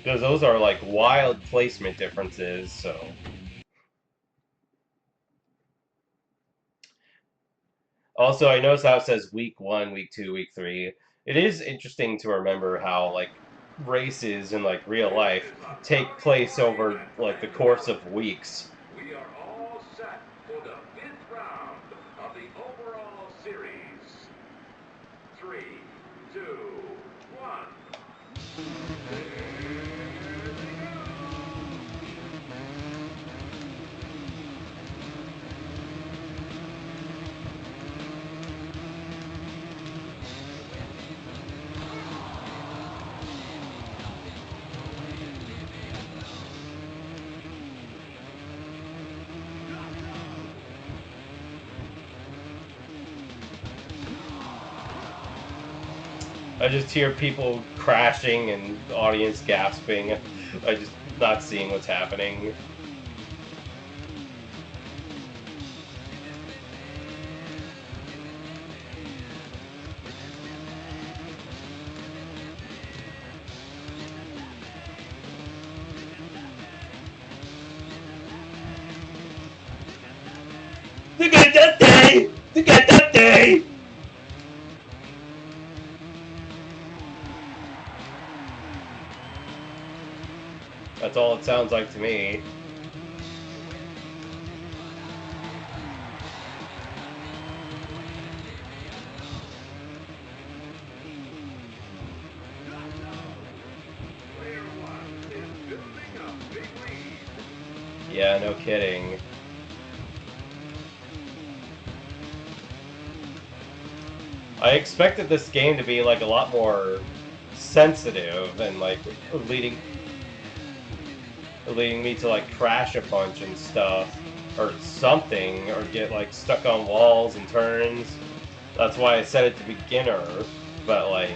Because those are like wild placement differences, so. Also, I noticed how it says week 1, week 2, week 3. It is interesting to remember how like races in like real life take place over like the course of weeks. We are all set for the 5th round of the overall series. 3, 2, 1. I just hear people crashing and the audience gasping. I just not seeing what's happening. Look at that day! Look at that day! That's all it sounds like to me. Player 1 is building a big lead. Yeah, no kidding. I expected this game to be like a lot more sensitive and like leading me to like crash a bunch and stuff or something or get like stuck on walls and turns. That's why I set it to beginner, but like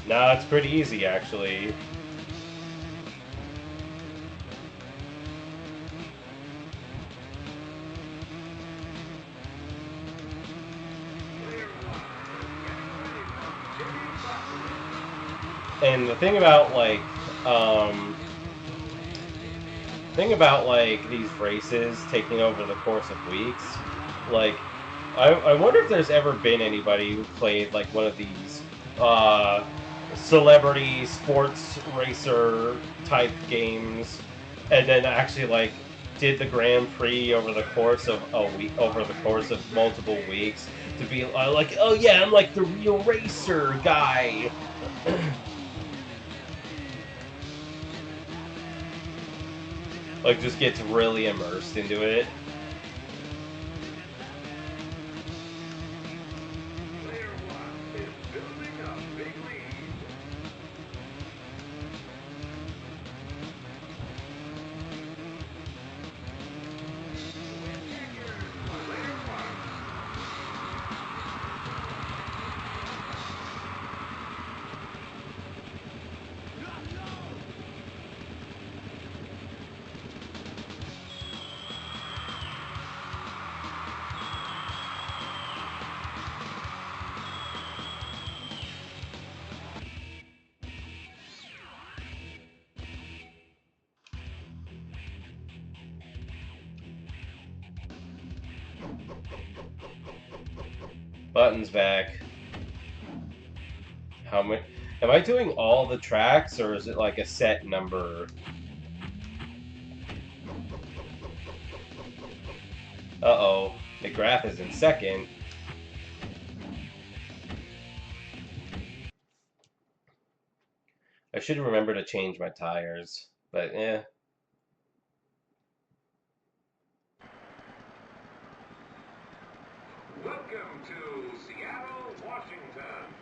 nah, it's pretty easy actually. And the thing about like these races taking over the course of weeks, like I wonder if there's ever been anybody who played like one of these celebrity sports racer type games and then actually like did the Grand Prix over the course of a week, over the course of multiple weeks to be like, oh yeah, I'm like the real racer guy. Like just gets really immersed into it. Player one is building a big lead. Player one. Buttons back. How many? Am I doing all the tracks, or is it like a set number? Uh-oh. McGrath is in second. I should remember to change my tires. But, yeah. Welcome to Seattle, Washington.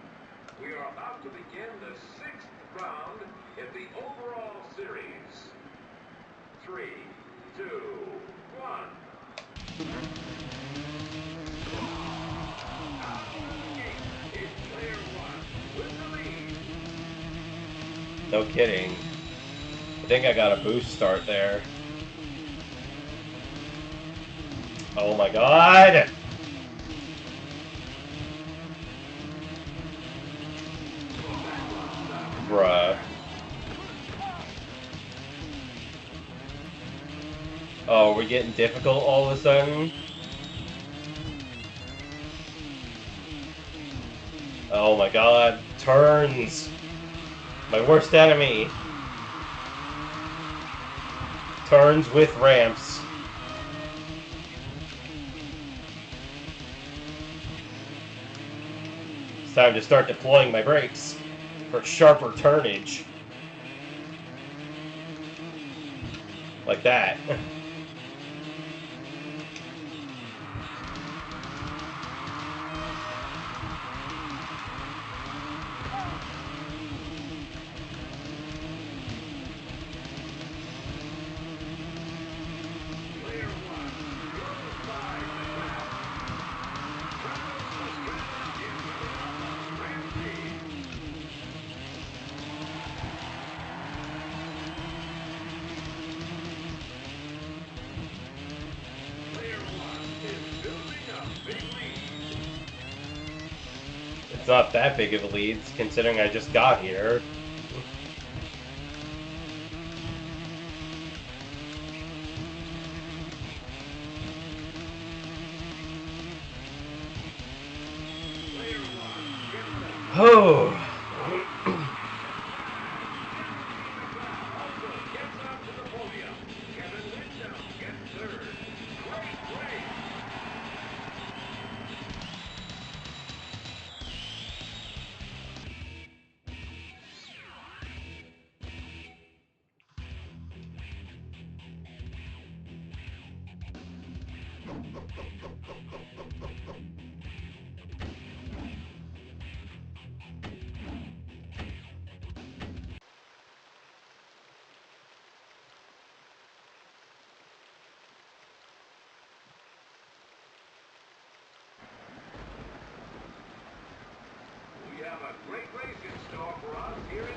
We are about to begin the 6th round in the overall series. 3, 2, 1. Out of the gate is player one with the lead. No kidding. I think I got a boost start there. Oh my god! Bruh. Oh, we're getting difficult all of a sudden? Oh my god. Turns! My worst enemy. Turns with ramps. It's time to start deploying my brakes for sharper turnage. Like that. Player one goes by McGrath. Travis Pastrana is coming up on Grand Prix. Player one is building a big lead. It's not that big of a lead, considering I just got here. Player one gets the Oh. also gets onto the podium. Kevin Windham gets third. Great race. We have a great race in store for us here in...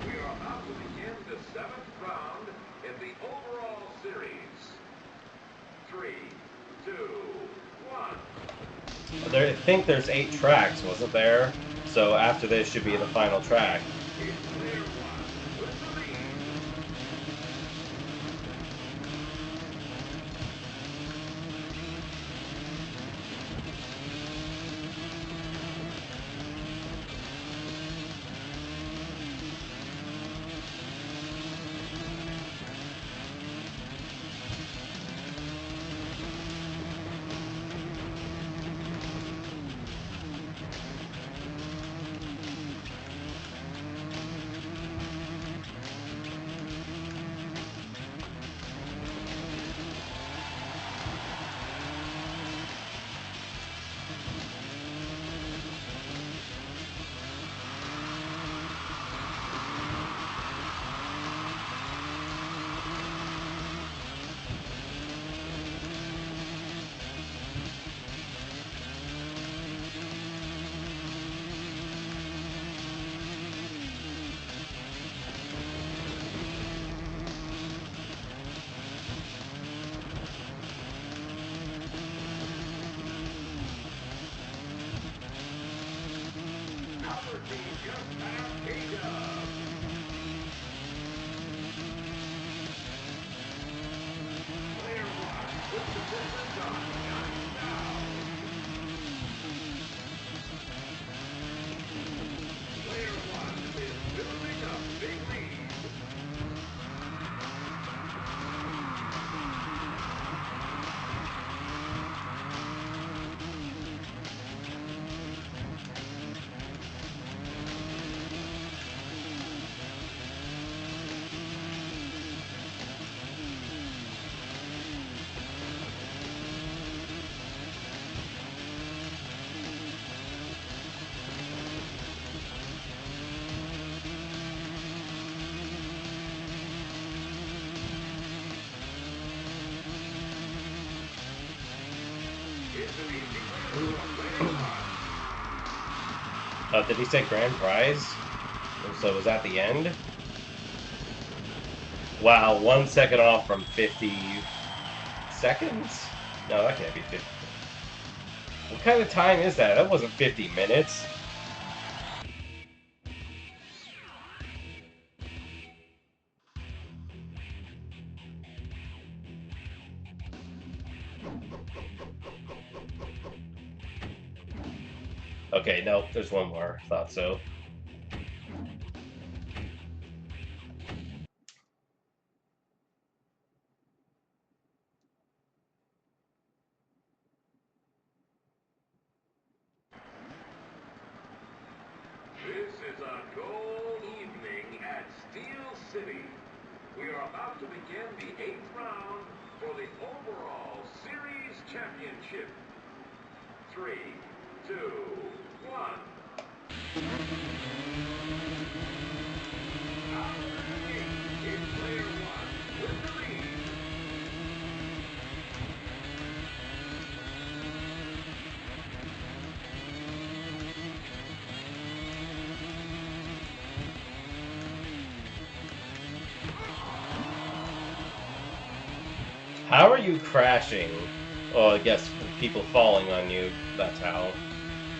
We are about to begin the 7th round in the overall series. 3, 2, 1. I think there's 8 tracks, wasn't there? So after this should be the final track. It's player 1 with the lead. Our team just passed K-Dub. Player 1 with the distance on 9 down. Player 1 is building a big lead. It's an easy win for player 1. Did he say grand prize? So was that the end? Wow, 1 second off from 50 seconds? No, that can't be 50. What kind of time is that? That wasn't 50 minutes. Okay, nope, there's one more. Thought so. This is a gold evening at Steel City. We are about to begin the 8th round for the overall series championship. 3, 2, 1. Out of the gate is player 1 with the lead. How are you crashing? Oh, I guess people falling on you. That's how.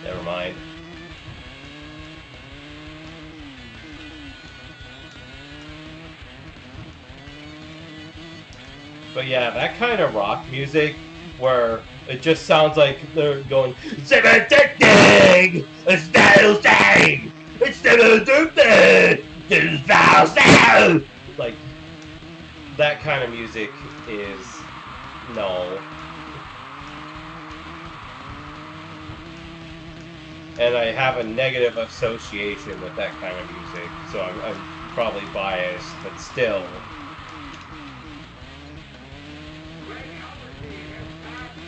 Never mind. But yeah, that kind of rock music where it just sounds like they're going, it's like that kind of music is no. And I have a negative association with that kind of music, so I'm probably biased, but still. Greg Albertine has passed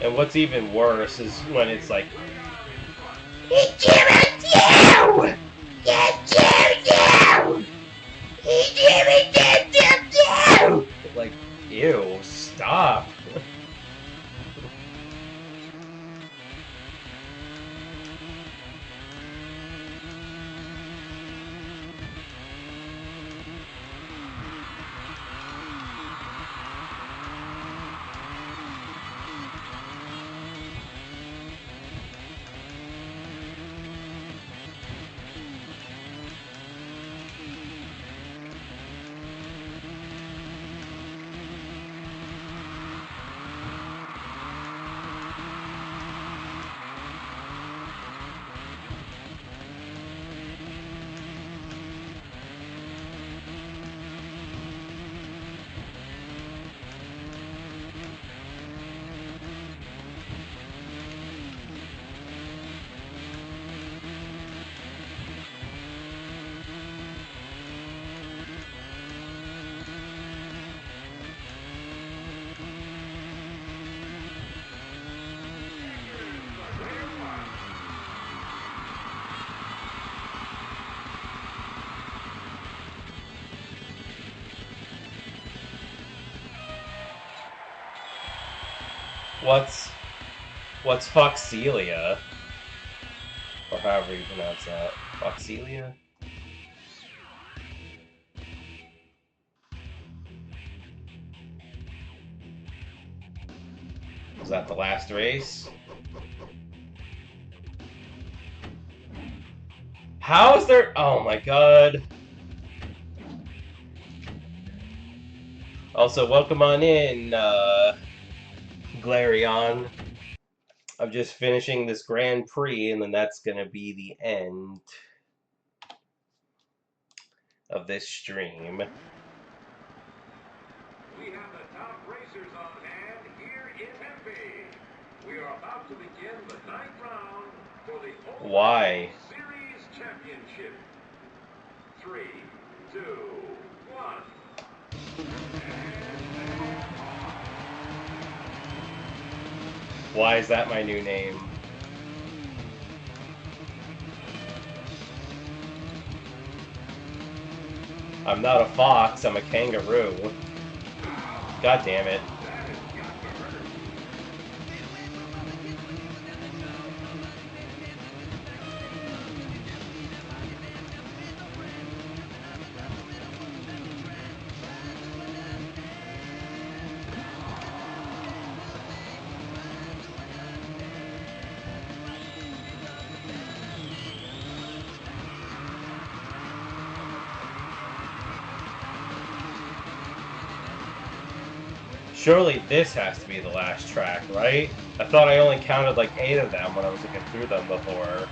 And what's even worse is when it's like, like, ew, stop. What's Foxelia? Or however you pronounce that. Foxelia? Was that the last race? How is there... Oh my god. Also, welcome on in, Glarion. I'm just finishing this Grand Prix, and then that's going to be the end of this stream. We have the top racers on hand here in Tempe. We are about to begin the 9th round for the Why? Series Championship. 3, 2, 1. Why is that my new name? I'm not a fox, I'm a kangaroo. God damn it. Surely this has to be the last track, right? I thought I only counted like 8 of them when I was looking through them before.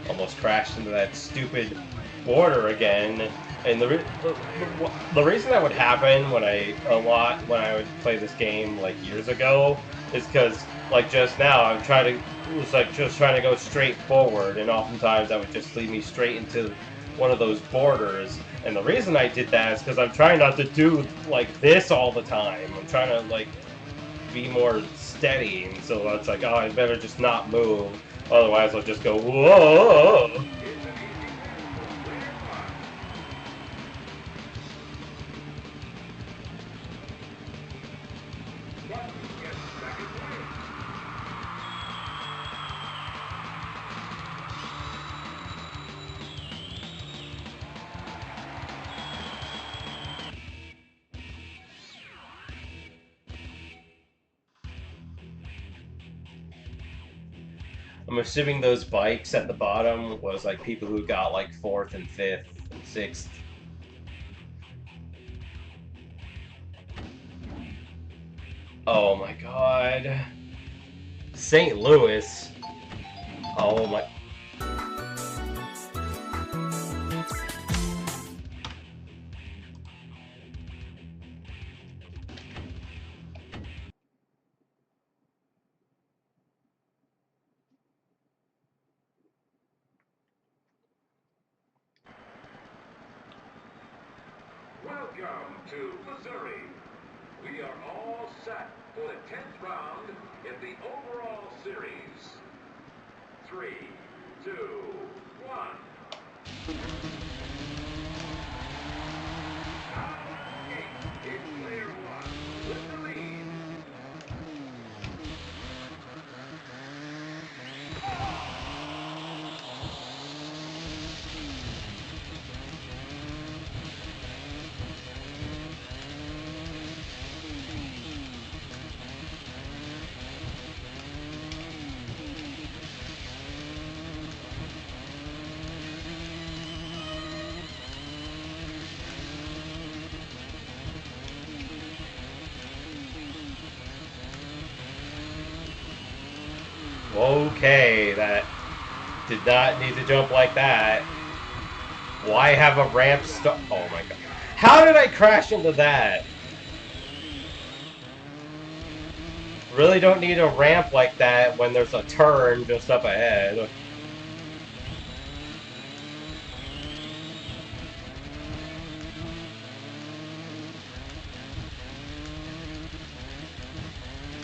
Almost crashed into that stupid border again. And the reason that would happen when I would play this game like years ago is because like just now I'm trying to just trying to go straight forward, and oftentimes that would just lead me straight into one of those borders. And the reason I did that is because I'm trying not to do like this all the time. I'm trying to like be more steady, and so it's like, oh, I better just not move. Otherwise, I'll just go, whoa! I'm assuming those bikes at the bottom was like people who got like 4th and 5th and 6th. Oh my god. St. Louis. Oh my. Welcome to Missouri. We are all set for the 10th round in the overall series. 3, 2, 1. Out of the gate, it's player 1 with the lead. Okay, that did not need to jump like that. Why have a ramp stop? Oh my god. How did I crash into that? Really don't need a ramp like that when there's a turn just up ahead.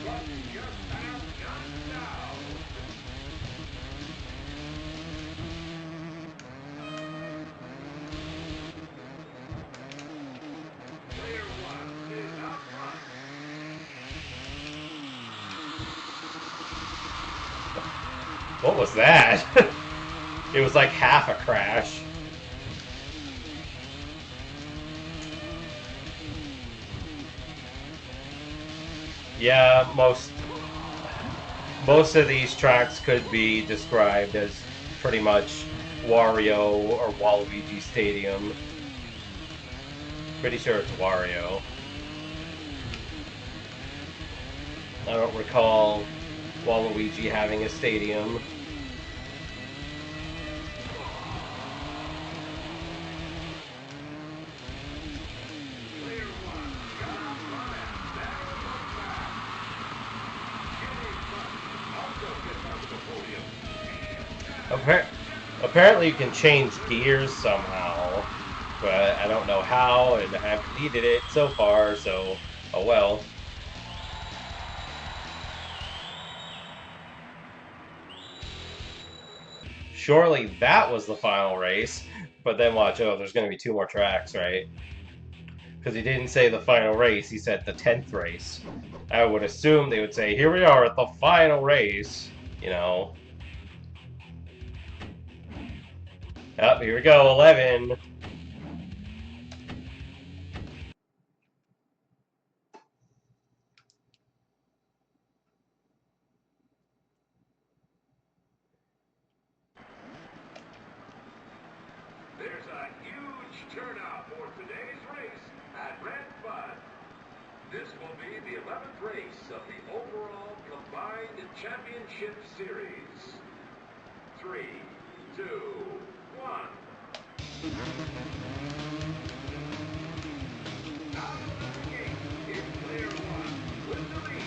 But just have gone down. Player 1 is out front. What was that? It was like half a crash. Yeah, most of these tracks could be described as pretty much Wario or Waluigi Stadium. Pretty sure it's Wario. I don't recall Waluigi having a stadium. Player 1 got out front and never looked back. Jimmy Button also gets onto the podium. Apparently you can change gears somehow, but I don't know how, and I haven't needed it so far, so oh well. Surely that was the final race, but then watch, oh, there's going to be 2 more tracks, right? Because he didn't say the final race, he said the 10th race. I would assume they would say, here we are at the final race, you know. Yep, here we go, 11. There's a huge turnout for today's race at Red Bud. This will be the 11th race of the overall combined championship series. 3, 2, 1. Out of the gate, it's player 1 with the lead.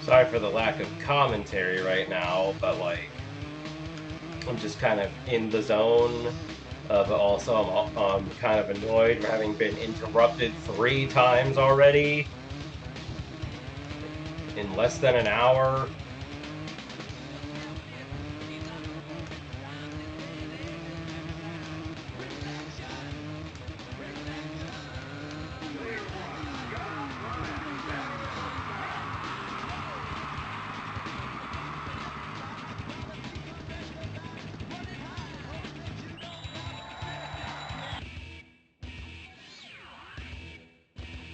Sorry for the lack of commentary right now, but like, I'm just kind of in the zone. But also, I'm kind of annoyed for having been interrupted 3 times already in less than an hour.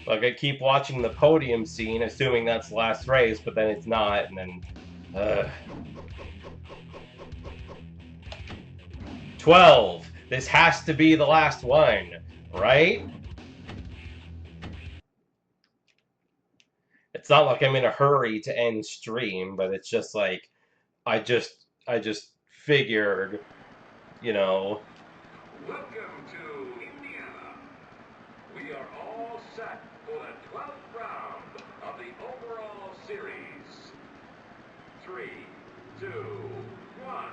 Like, I keep watching the podium scene, assuming that's the last race, but then it's not, and then... 12! This has to be the last one, right? It's not like I'm in a hurry to end stream, but it's just like, I just figured, you know... Welcome to Indiana. We are all set for the 12th round of the overall series. 3, 2, 1.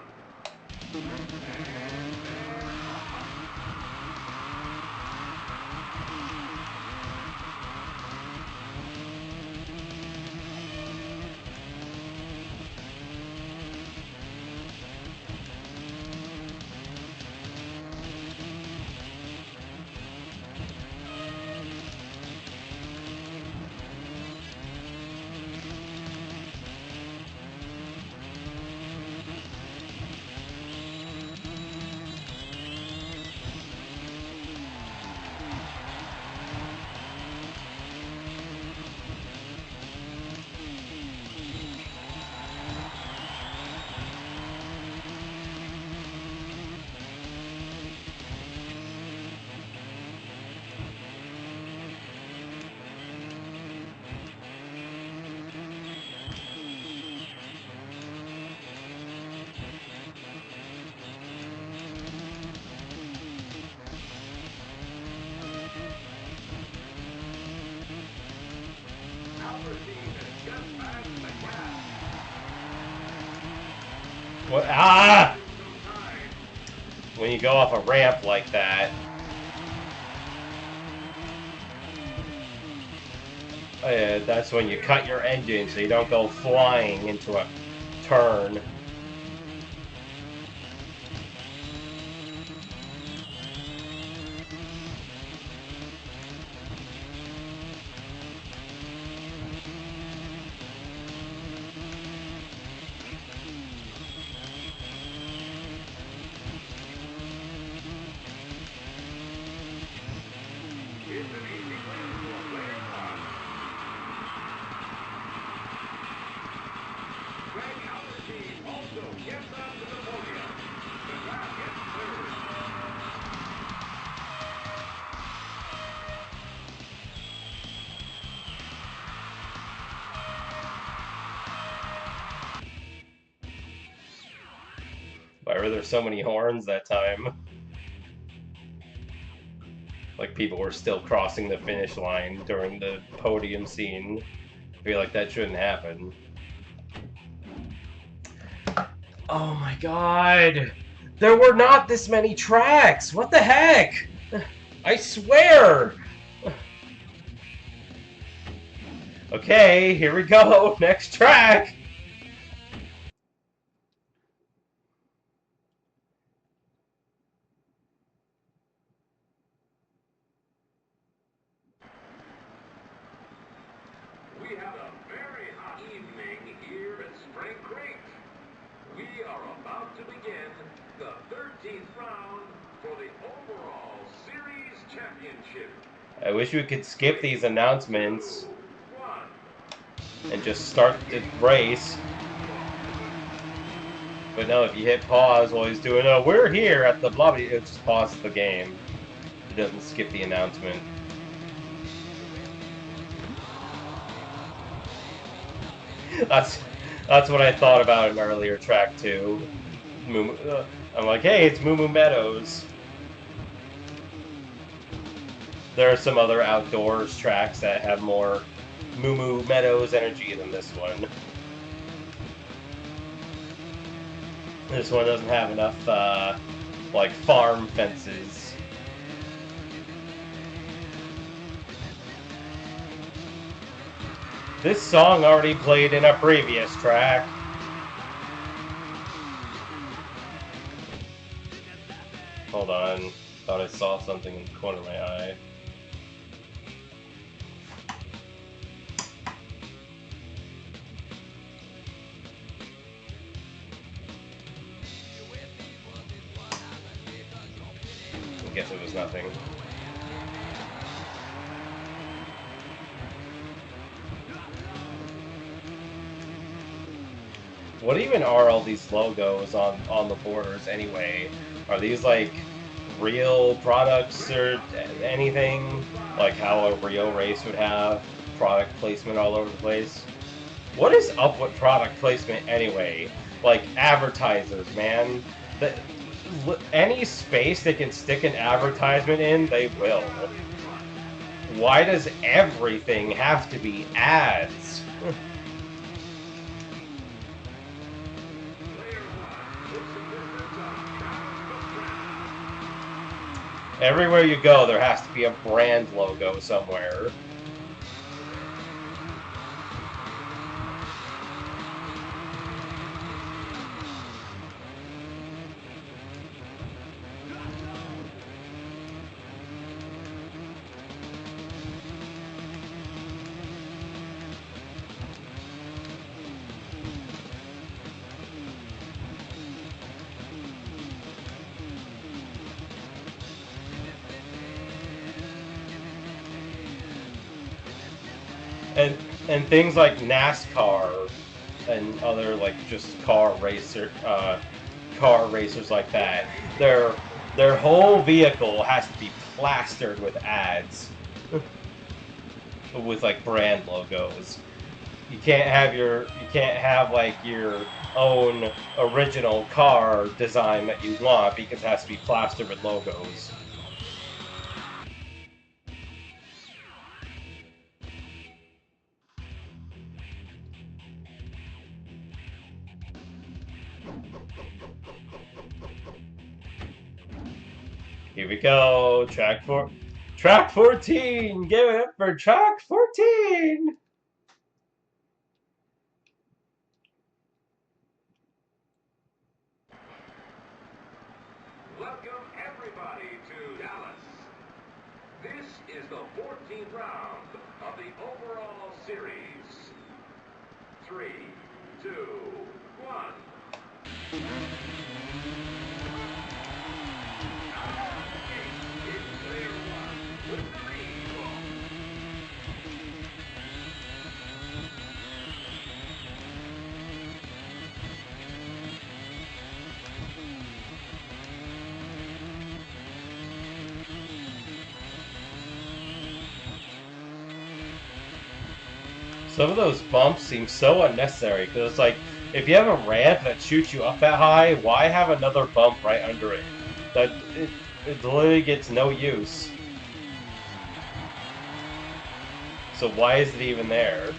What? Ah! When you go off a ramp like that... that's when you cut your engine so you don't go flying into a turn. It's an easy win for player 1. Greg Allen's team also gets onto the podium. McGrath gets third. Why were there so many horns that time? Like, people were still crossing the finish line during the podium scene. I feel like that shouldn't happen. Oh my god! There were not this many tracks! What the heck? I swear! Okay, here we go. Next track! We have a very hot evening here at Spring Creek. We are about to begin the 13th round for the overall series championship. I wish we could skip these announcements 1. and just start the race. But no, if you hit pause while he's doing, oh, we're here at the blah, it just pauses the game. It doesn't skip the announcement. That's what I thought about an earlier track too. I'm like, hey, it's Moo Moo Meadows. There are some other outdoors tracks that have more Moo Moo Meadows energy than this one. This one doesn't have enough, like, farm fences. This song already played in a previous track. Hold on. Thought I saw something in the corner of my eye. I guess it was nothing. What even are all these logos on the borders anyway? Are these like real products or anything? Like how a real race would have product placement all over the place? What is up with product placement anyway? Like advertisers, man. Any space they can stick an advertisement in, they will. Why does everything have to be ads? Everywhere you go, there has to be a brand logo somewhere. And things like NASCAR and other like just car racers like that, their whole vehicle has to be plastered with ads with like brand logos. You can't have like your own original car design that you want because it has to be plastered with logos. Here we go, track 14. Give it up for track 14. Welcome everybody to Dallas. This is the 14th round of the overall series. 3, 2, 1. Some of those bumps seem so unnecessary because it's like if you have a ramp that shoots you up that high, why have another bump right under it? It literally gets no use. So why is it even there?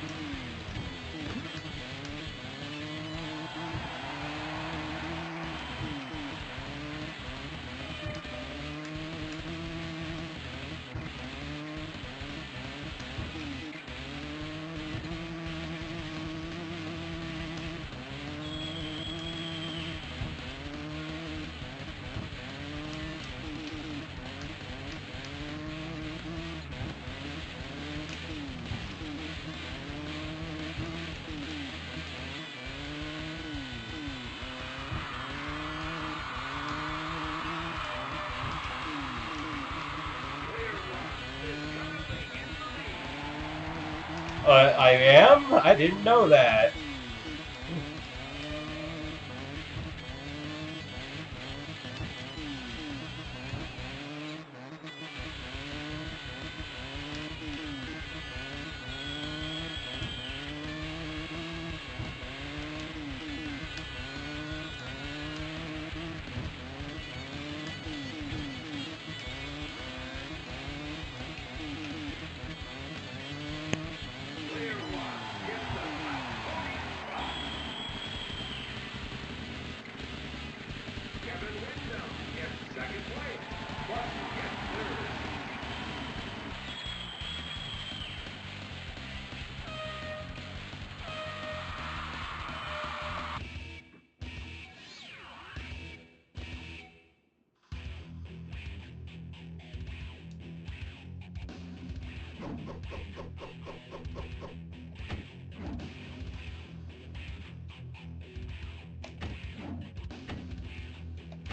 I am? I didn't know that.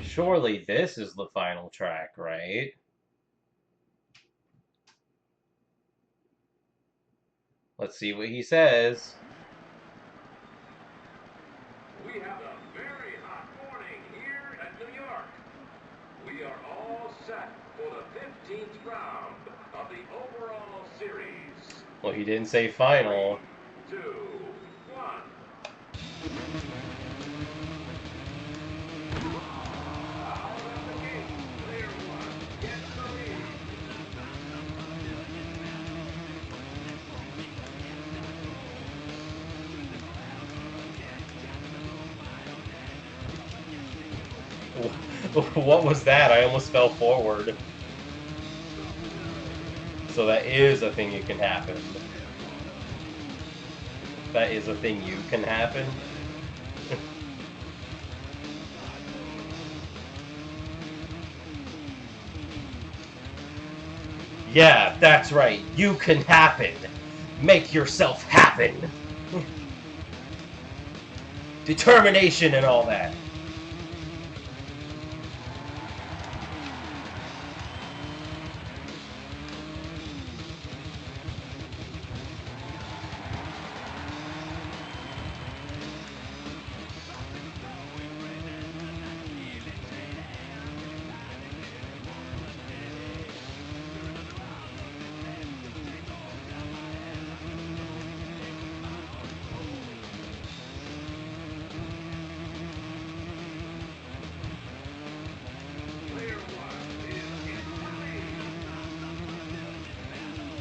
Surely this is the final track, right? Let's see what he says. We have a very hot morning here at New York. We are all set for the 15th round of the overall series. Well, he didn't say final. 3, 2, 1. Out of the gate, player 1 gets the lead. What was that? I almost fell forward. So that is a thing you can happen. That is a thing you can happen. Yeah, that's right. You can happen. Make yourself happen. Determination and all that. Player 1 is in the lead.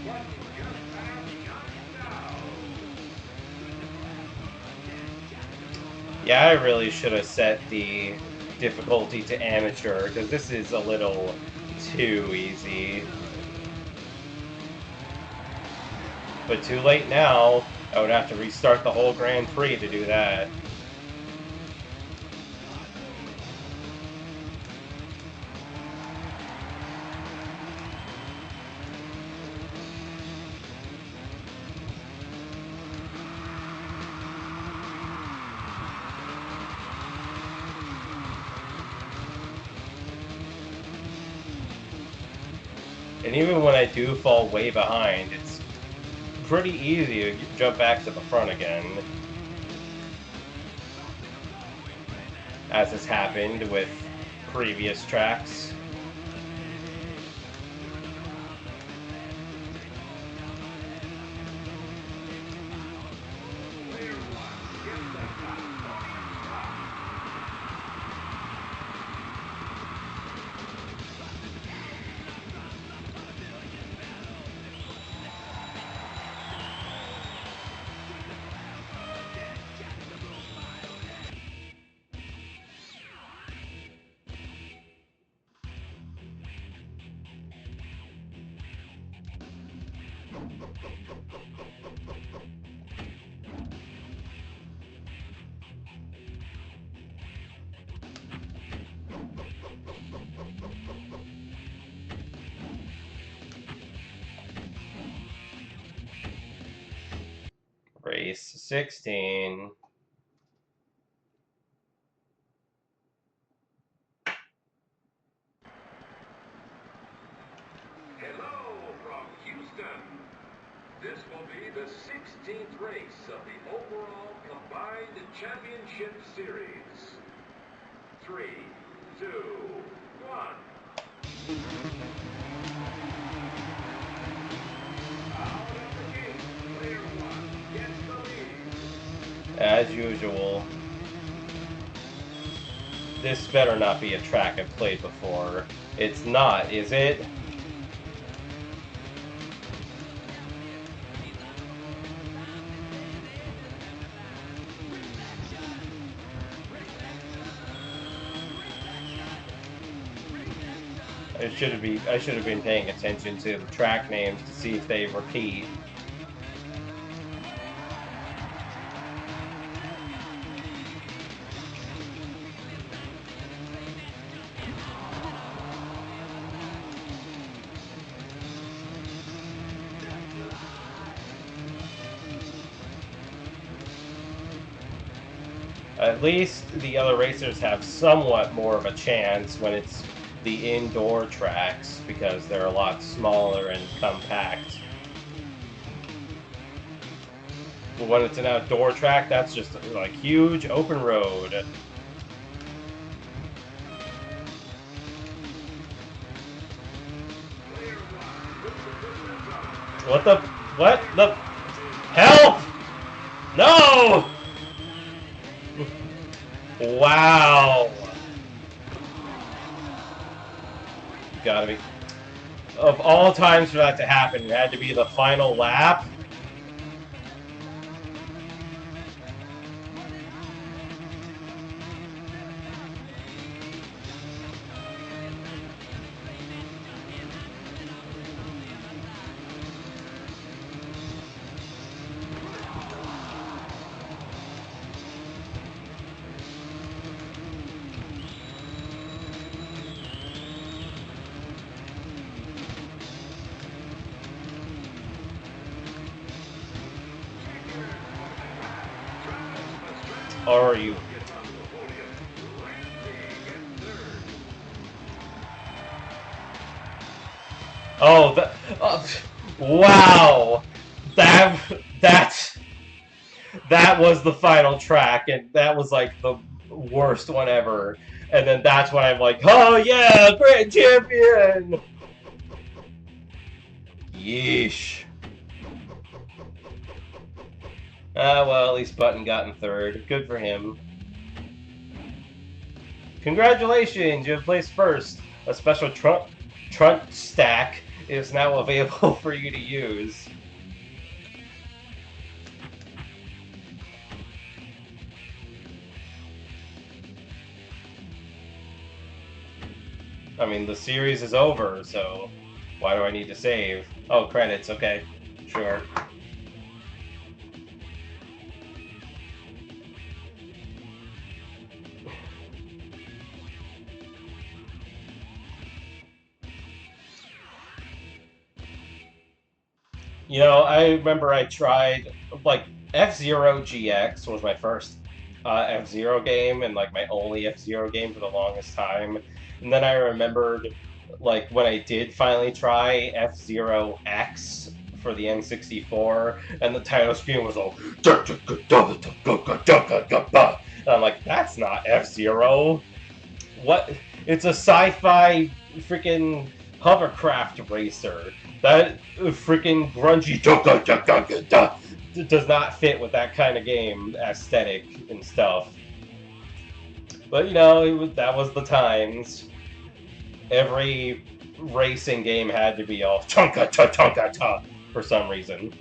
Button just passed Youngstown. Yeah, I really should have set the difficulty to amateur, because this is a little too easy. But too late now. I would have to restart the whole Grand Prix to do that. And even when I do fall way behind, it's pretty easy to jump back to the front again. As has happened with previous tracks. Player 1 gets the top podium spot. Race 16. Hello from Houston. This will be the 16th race of the overall combined championship series. 3, 2, 1. Out of the gate, player 1 gets the lead. As usual. This better not be a track I've played before. It's not, is it? I should have been paying attention to the track names to see if they repeat. At least the other racers have somewhat more of a chance when it's the indoor tracks because they're a lot smaller and compact. But when it's an outdoor track, that's just like huge open road. What the? What the? Help! No! Wow. You gotta be. Of all times for that to happen, it had to be the final lap. Or are you? Oh, wow! That was the final track, and that was like the worst one ever. And then that's when I'm like, oh yeah, grand champion! Yeesh. Well, at least Button got in third. Good for him. Congratulations, you have placed first. A special trunk stack is now available for you to use. I mean, the series is over, so why do I need to save? Oh, credits, okay. Sure. You know, I remember I tried, like, F-Zero GX was my first F-Zero game, and, like, my only F-Zero game for the longest time. And then I remembered, like, when I did finally try F-Zero X for the N64, and the title screen was all... And I'm like, that's not F-Zero. What? It's a sci-fi freaking hovercraft racer. That freaking grungy does not fit with that kind of game aesthetic and stuff. But you know, that was the times. Every racing game had to be all chunka ta chunka ta for some reason.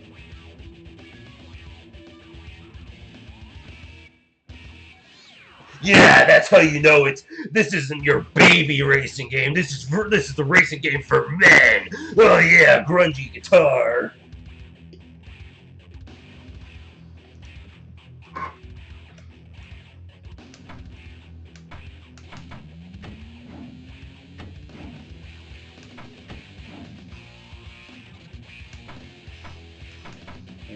Yeah, that's how you know this isn't your baby racing game. This is the racing game for men. Oh yeah, grungy guitar.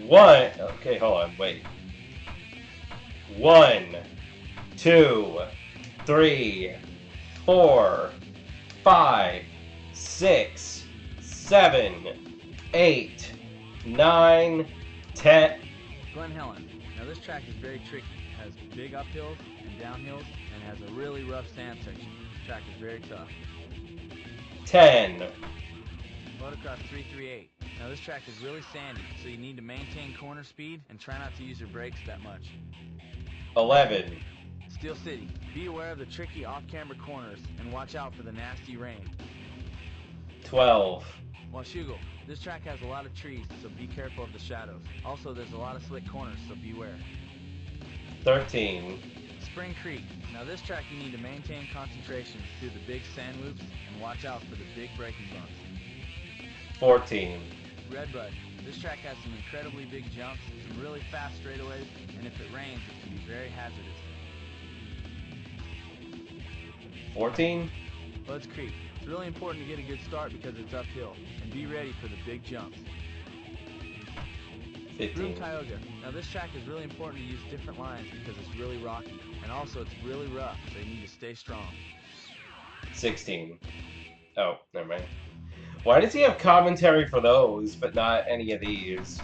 One. Okay, hold on. Wait. 1, 2, 3, 4, 5, 6, 7, 8, 9, 10. Glen Helen. Now this track is very tricky. It has big uphills and downhills, and has a really rough sand section. The track is very tough. 10. Motocross 338. Now this track is really sandy, so you need to maintain corner speed and try not to use your brakes that much. 11. Steel City. Be aware of the tricky off-camber corners and watch out for the nasty rain. 12. Washougal. This track has a lot of trees, so be careful of the shadows. Also, there's a lot of slick corners, so beware. 13. Spring Creek. Now this track you need to maintain concentration through the big sand loops and watch out for the big braking bumps. 14. Redbud. This track has some incredibly big jumps, some really fast straightaways, and if it rains, it can be very hazardous. 14. Budds Creek. It's really important to get a good start because it's uphill, and be ready for the big jumps. 15. Broome Tioga. Now this track is really important to use different lines because it's really rocky. And also, it's really rough, so you need to stay strong. 16. Oh, never mind. Why does he have commentary for those, but not any of these?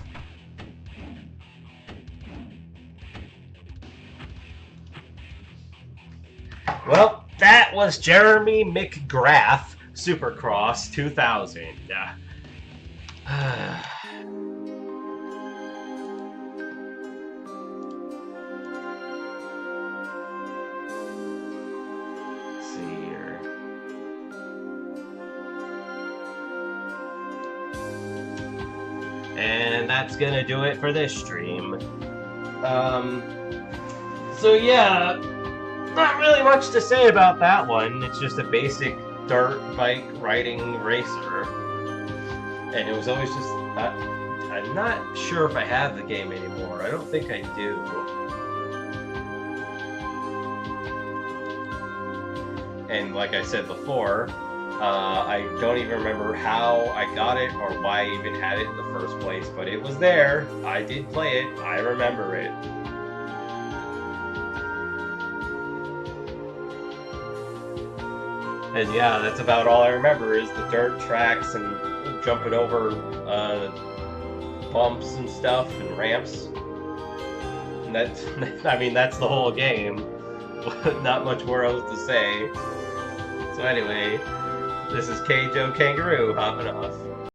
Well, that was Jeremy McGrath, Supercross 2000. And that's gonna do it for this stream. So yeah, not really much to say about that one. It's just a basic dirt bike riding racer. And it was always just, I'm not sure if I have the game anymore. I don't think I do. And like I said before, I don't even remember how I got it or why I even had it in the first place, but it was there. I did play it. I remember it. And yeah, that's about all I remember is the dirt tracks and jumping over bumps and stuff and ramps. And that's, I mean, that's the whole game. Not much more else to say. So anyway, this is K. Joe Kangaroo hopping off.